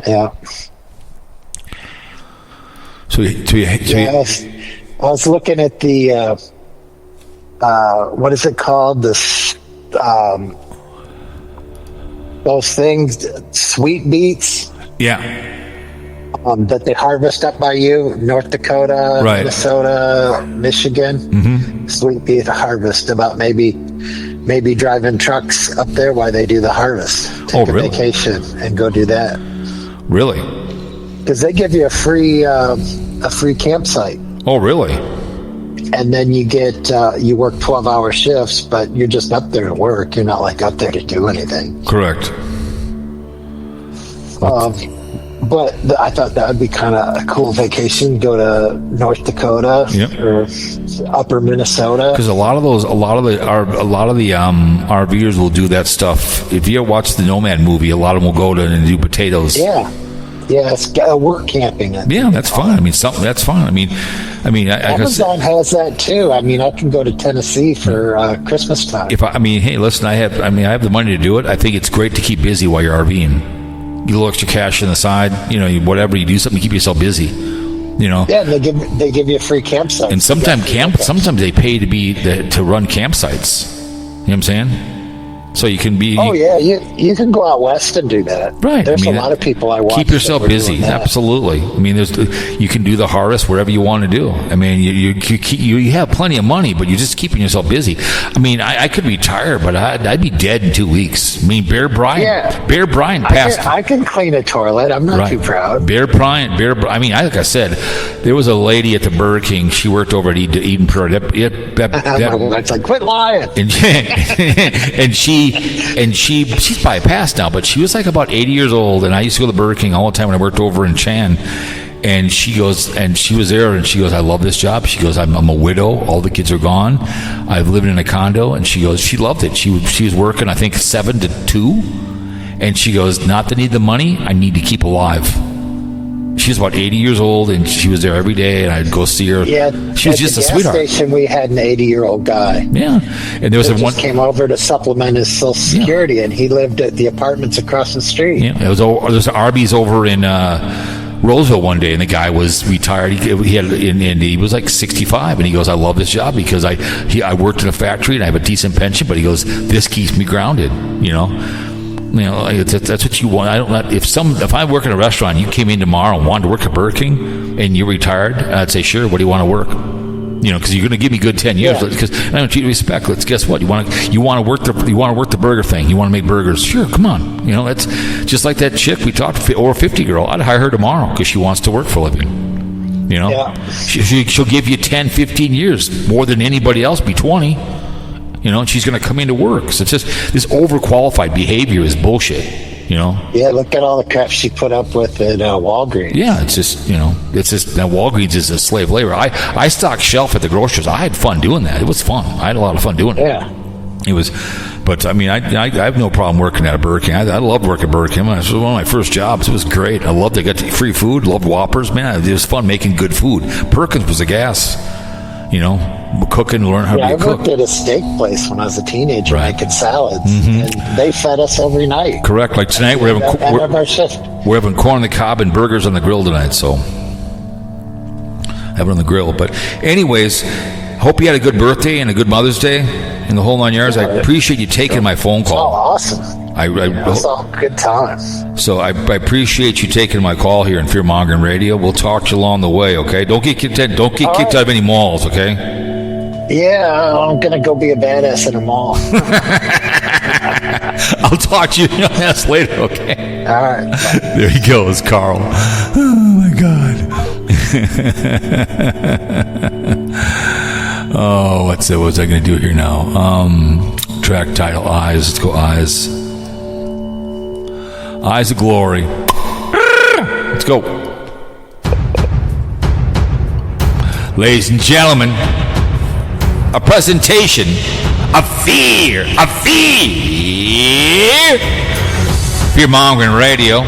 Yeah. I was looking at the what is it called? Those things, sweet beets. Yeah. That they harvest up by you, North Dakota, right. Minnesota, Michigan. Mm-hmm. Sweet beet harvest. About maybe driving trucks up there while they do the harvest. Take a vacation and go do that. Really? Because they give you a free campsite. Oh, really? And then you get you work 12-hour shifts, but you're just up there to work. You're not like up there to do anything. Correct. But I thought that would be kind of a cool vacation. Go to North Dakota or Upper Minnesota. Because a lot of the RVers will do that stuff. If you ever watch the Nomad movie, a lot of them will go to and do potatoes. Yeah, it's work camping. Yeah, that's fine. I mean, that's fine. I mean, Amazon has that too. I mean, I can go to Tennessee for Christmas time. Hey, listen, I have the money to do it. I think it's great to keep busy while you're RVing. You little extra cash on the side, whatever you do, something to keep yourself busy. Yeah, and they give you a free campsite. And sometimes they pay to run campsites. You know what I'm saying? So you can be. Oh yeah, you can go out west and do that. Right. There's a lot of people I watch. Keep yourself busy. Absolutely. I mean, you can do the harvest wherever you want to do. I mean, you have plenty of money, but you're just keeping yourself busy. I mean, I could retire, but I'd be dead in 2 weeks. I mean, Bear Bryant passed. I can clean a toilet. I'm not too proud. Bear Bryant. Like I said, there was a lady at the Burger King. She worked over at Eden Prairie. It's like, quit lying. And she's probably passed now, but she was like about 80 years old, and I used to go to Burger King all the time when I worked over in Chan. And she was there, and she goes, I love this job. She goes, I'm a widow. All the kids are gone. I've lived in a condo. And she goes, she loved it. She was working, I think, 7 to 2. And she goes, not to need the money, I need to keep alive. She's about 80 years old, and she was there every day, and I'd go see her. Yeah, she was just a sweetheart. At the gas station, we had an 80-year-old guy. Yeah, and there was one came over to supplement his Social Security, and he lived at the apartments across the street. Yeah, there was Arby's over in Roseville one day, and the guy was retired. He was like 65, and he goes, "I love this job because I worked in a factory and I have a decent pension." But he goes, "This keeps me grounded." That's what you want. If I work in a restaurant, you came in tomorrow and wanted to work at Burger King, and you're retired, I'd say, sure. What do you want to work? Because you're going to give me good 10 years. Because I don't treat you with respect. Guess what? You want to work the burger thing. You want to make burgers. Sure, come on. That's just like that chick we talked to, over 50 girl. I'd hire her tomorrow because she wants to work for a living. She'll give you 10, 15 years more than anybody else. Be 20. And she's going to come into work. So it's just this overqualified behavior is bullshit. Yeah, look at all the crap she put up with at Walgreens. Yeah, it's just now Walgreens is a slave labor. I stocked shelf at the grocers. I had fun doing that. It was fun. I had a lot of fun doing it. Yeah. It was, but I mean, I have no problem working at a Burger King. I loved working at Burger King. It was one of my first jobs. It was great. I loved it. I got free food. Loved Whoppers. Man, it was fun making good food. Perkins was a gas. Cooking, learn how to cook. I worked at a steak place when I was a teenager making salads, and they fed us every night. Correct. Like tonight, we're having corn on the cob and burgers on the grill tonight. So have it on the grill. But anyways, hope you had a good birthday and a good Mother's Day and the whole 9 yards. I appreciate you taking my phone call. Oh, awesome. It's all good times. So I appreciate you taking my call here in Fear Mongering Radio. We'll talk to you along the way, okay? Don't get kicked out of any malls, okay? Yeah, I'm gonna go be a badass in a mall. I'll talk to you on that later, okay? All right. Bye. There he goes, Carl. Oh my God. Oh, what was I gonna do here now? Track title: Eyes. Let's go. Eyes. Eyes of Glory. Let's go. Ladies and gentlemen, a presentation of fear. Fear-mongering radio.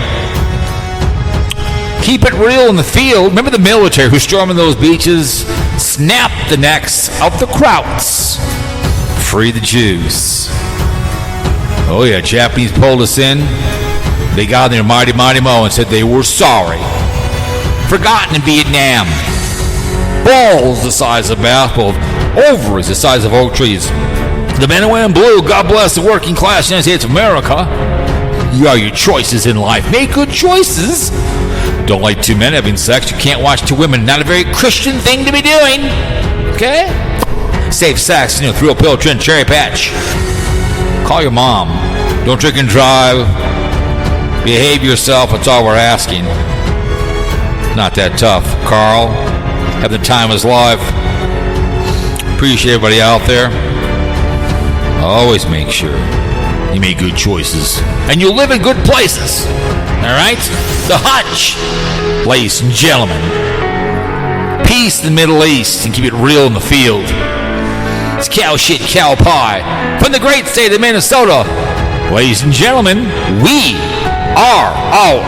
Keep it real in the field. Remember the military who's storming those beaches? Snap the necks of the krauts. Free the Jews. Oh yeah, Japanese pulled us in. They got in their mighty mo and said they were sorry. Forgotten in Vietnam. Balls the size of basketballs. Ovaries the size of oak trees. The men who wear blue, God bless the working class United States of America. You are your choices in life. Make good choices. Don't like two men having sex. You can't watch two women. Not a very Christian thing to be doing. Okay? Safe sex, through a pill, trend, cherry patch. Call your mom. Don't drink and drive. Behave yourself. That's all we're asking. Not that tough. Carl, have the time of his life. Appreciate everybody out there. Always make sure you make good choices. And you live in good places. Alright? The Hutch, ladies and gentlemen. Peace in the Middle East and keep it real in the field. It's cow shit, cow pie. From the great state of Minnesota. Ladies and gentlemen, we are our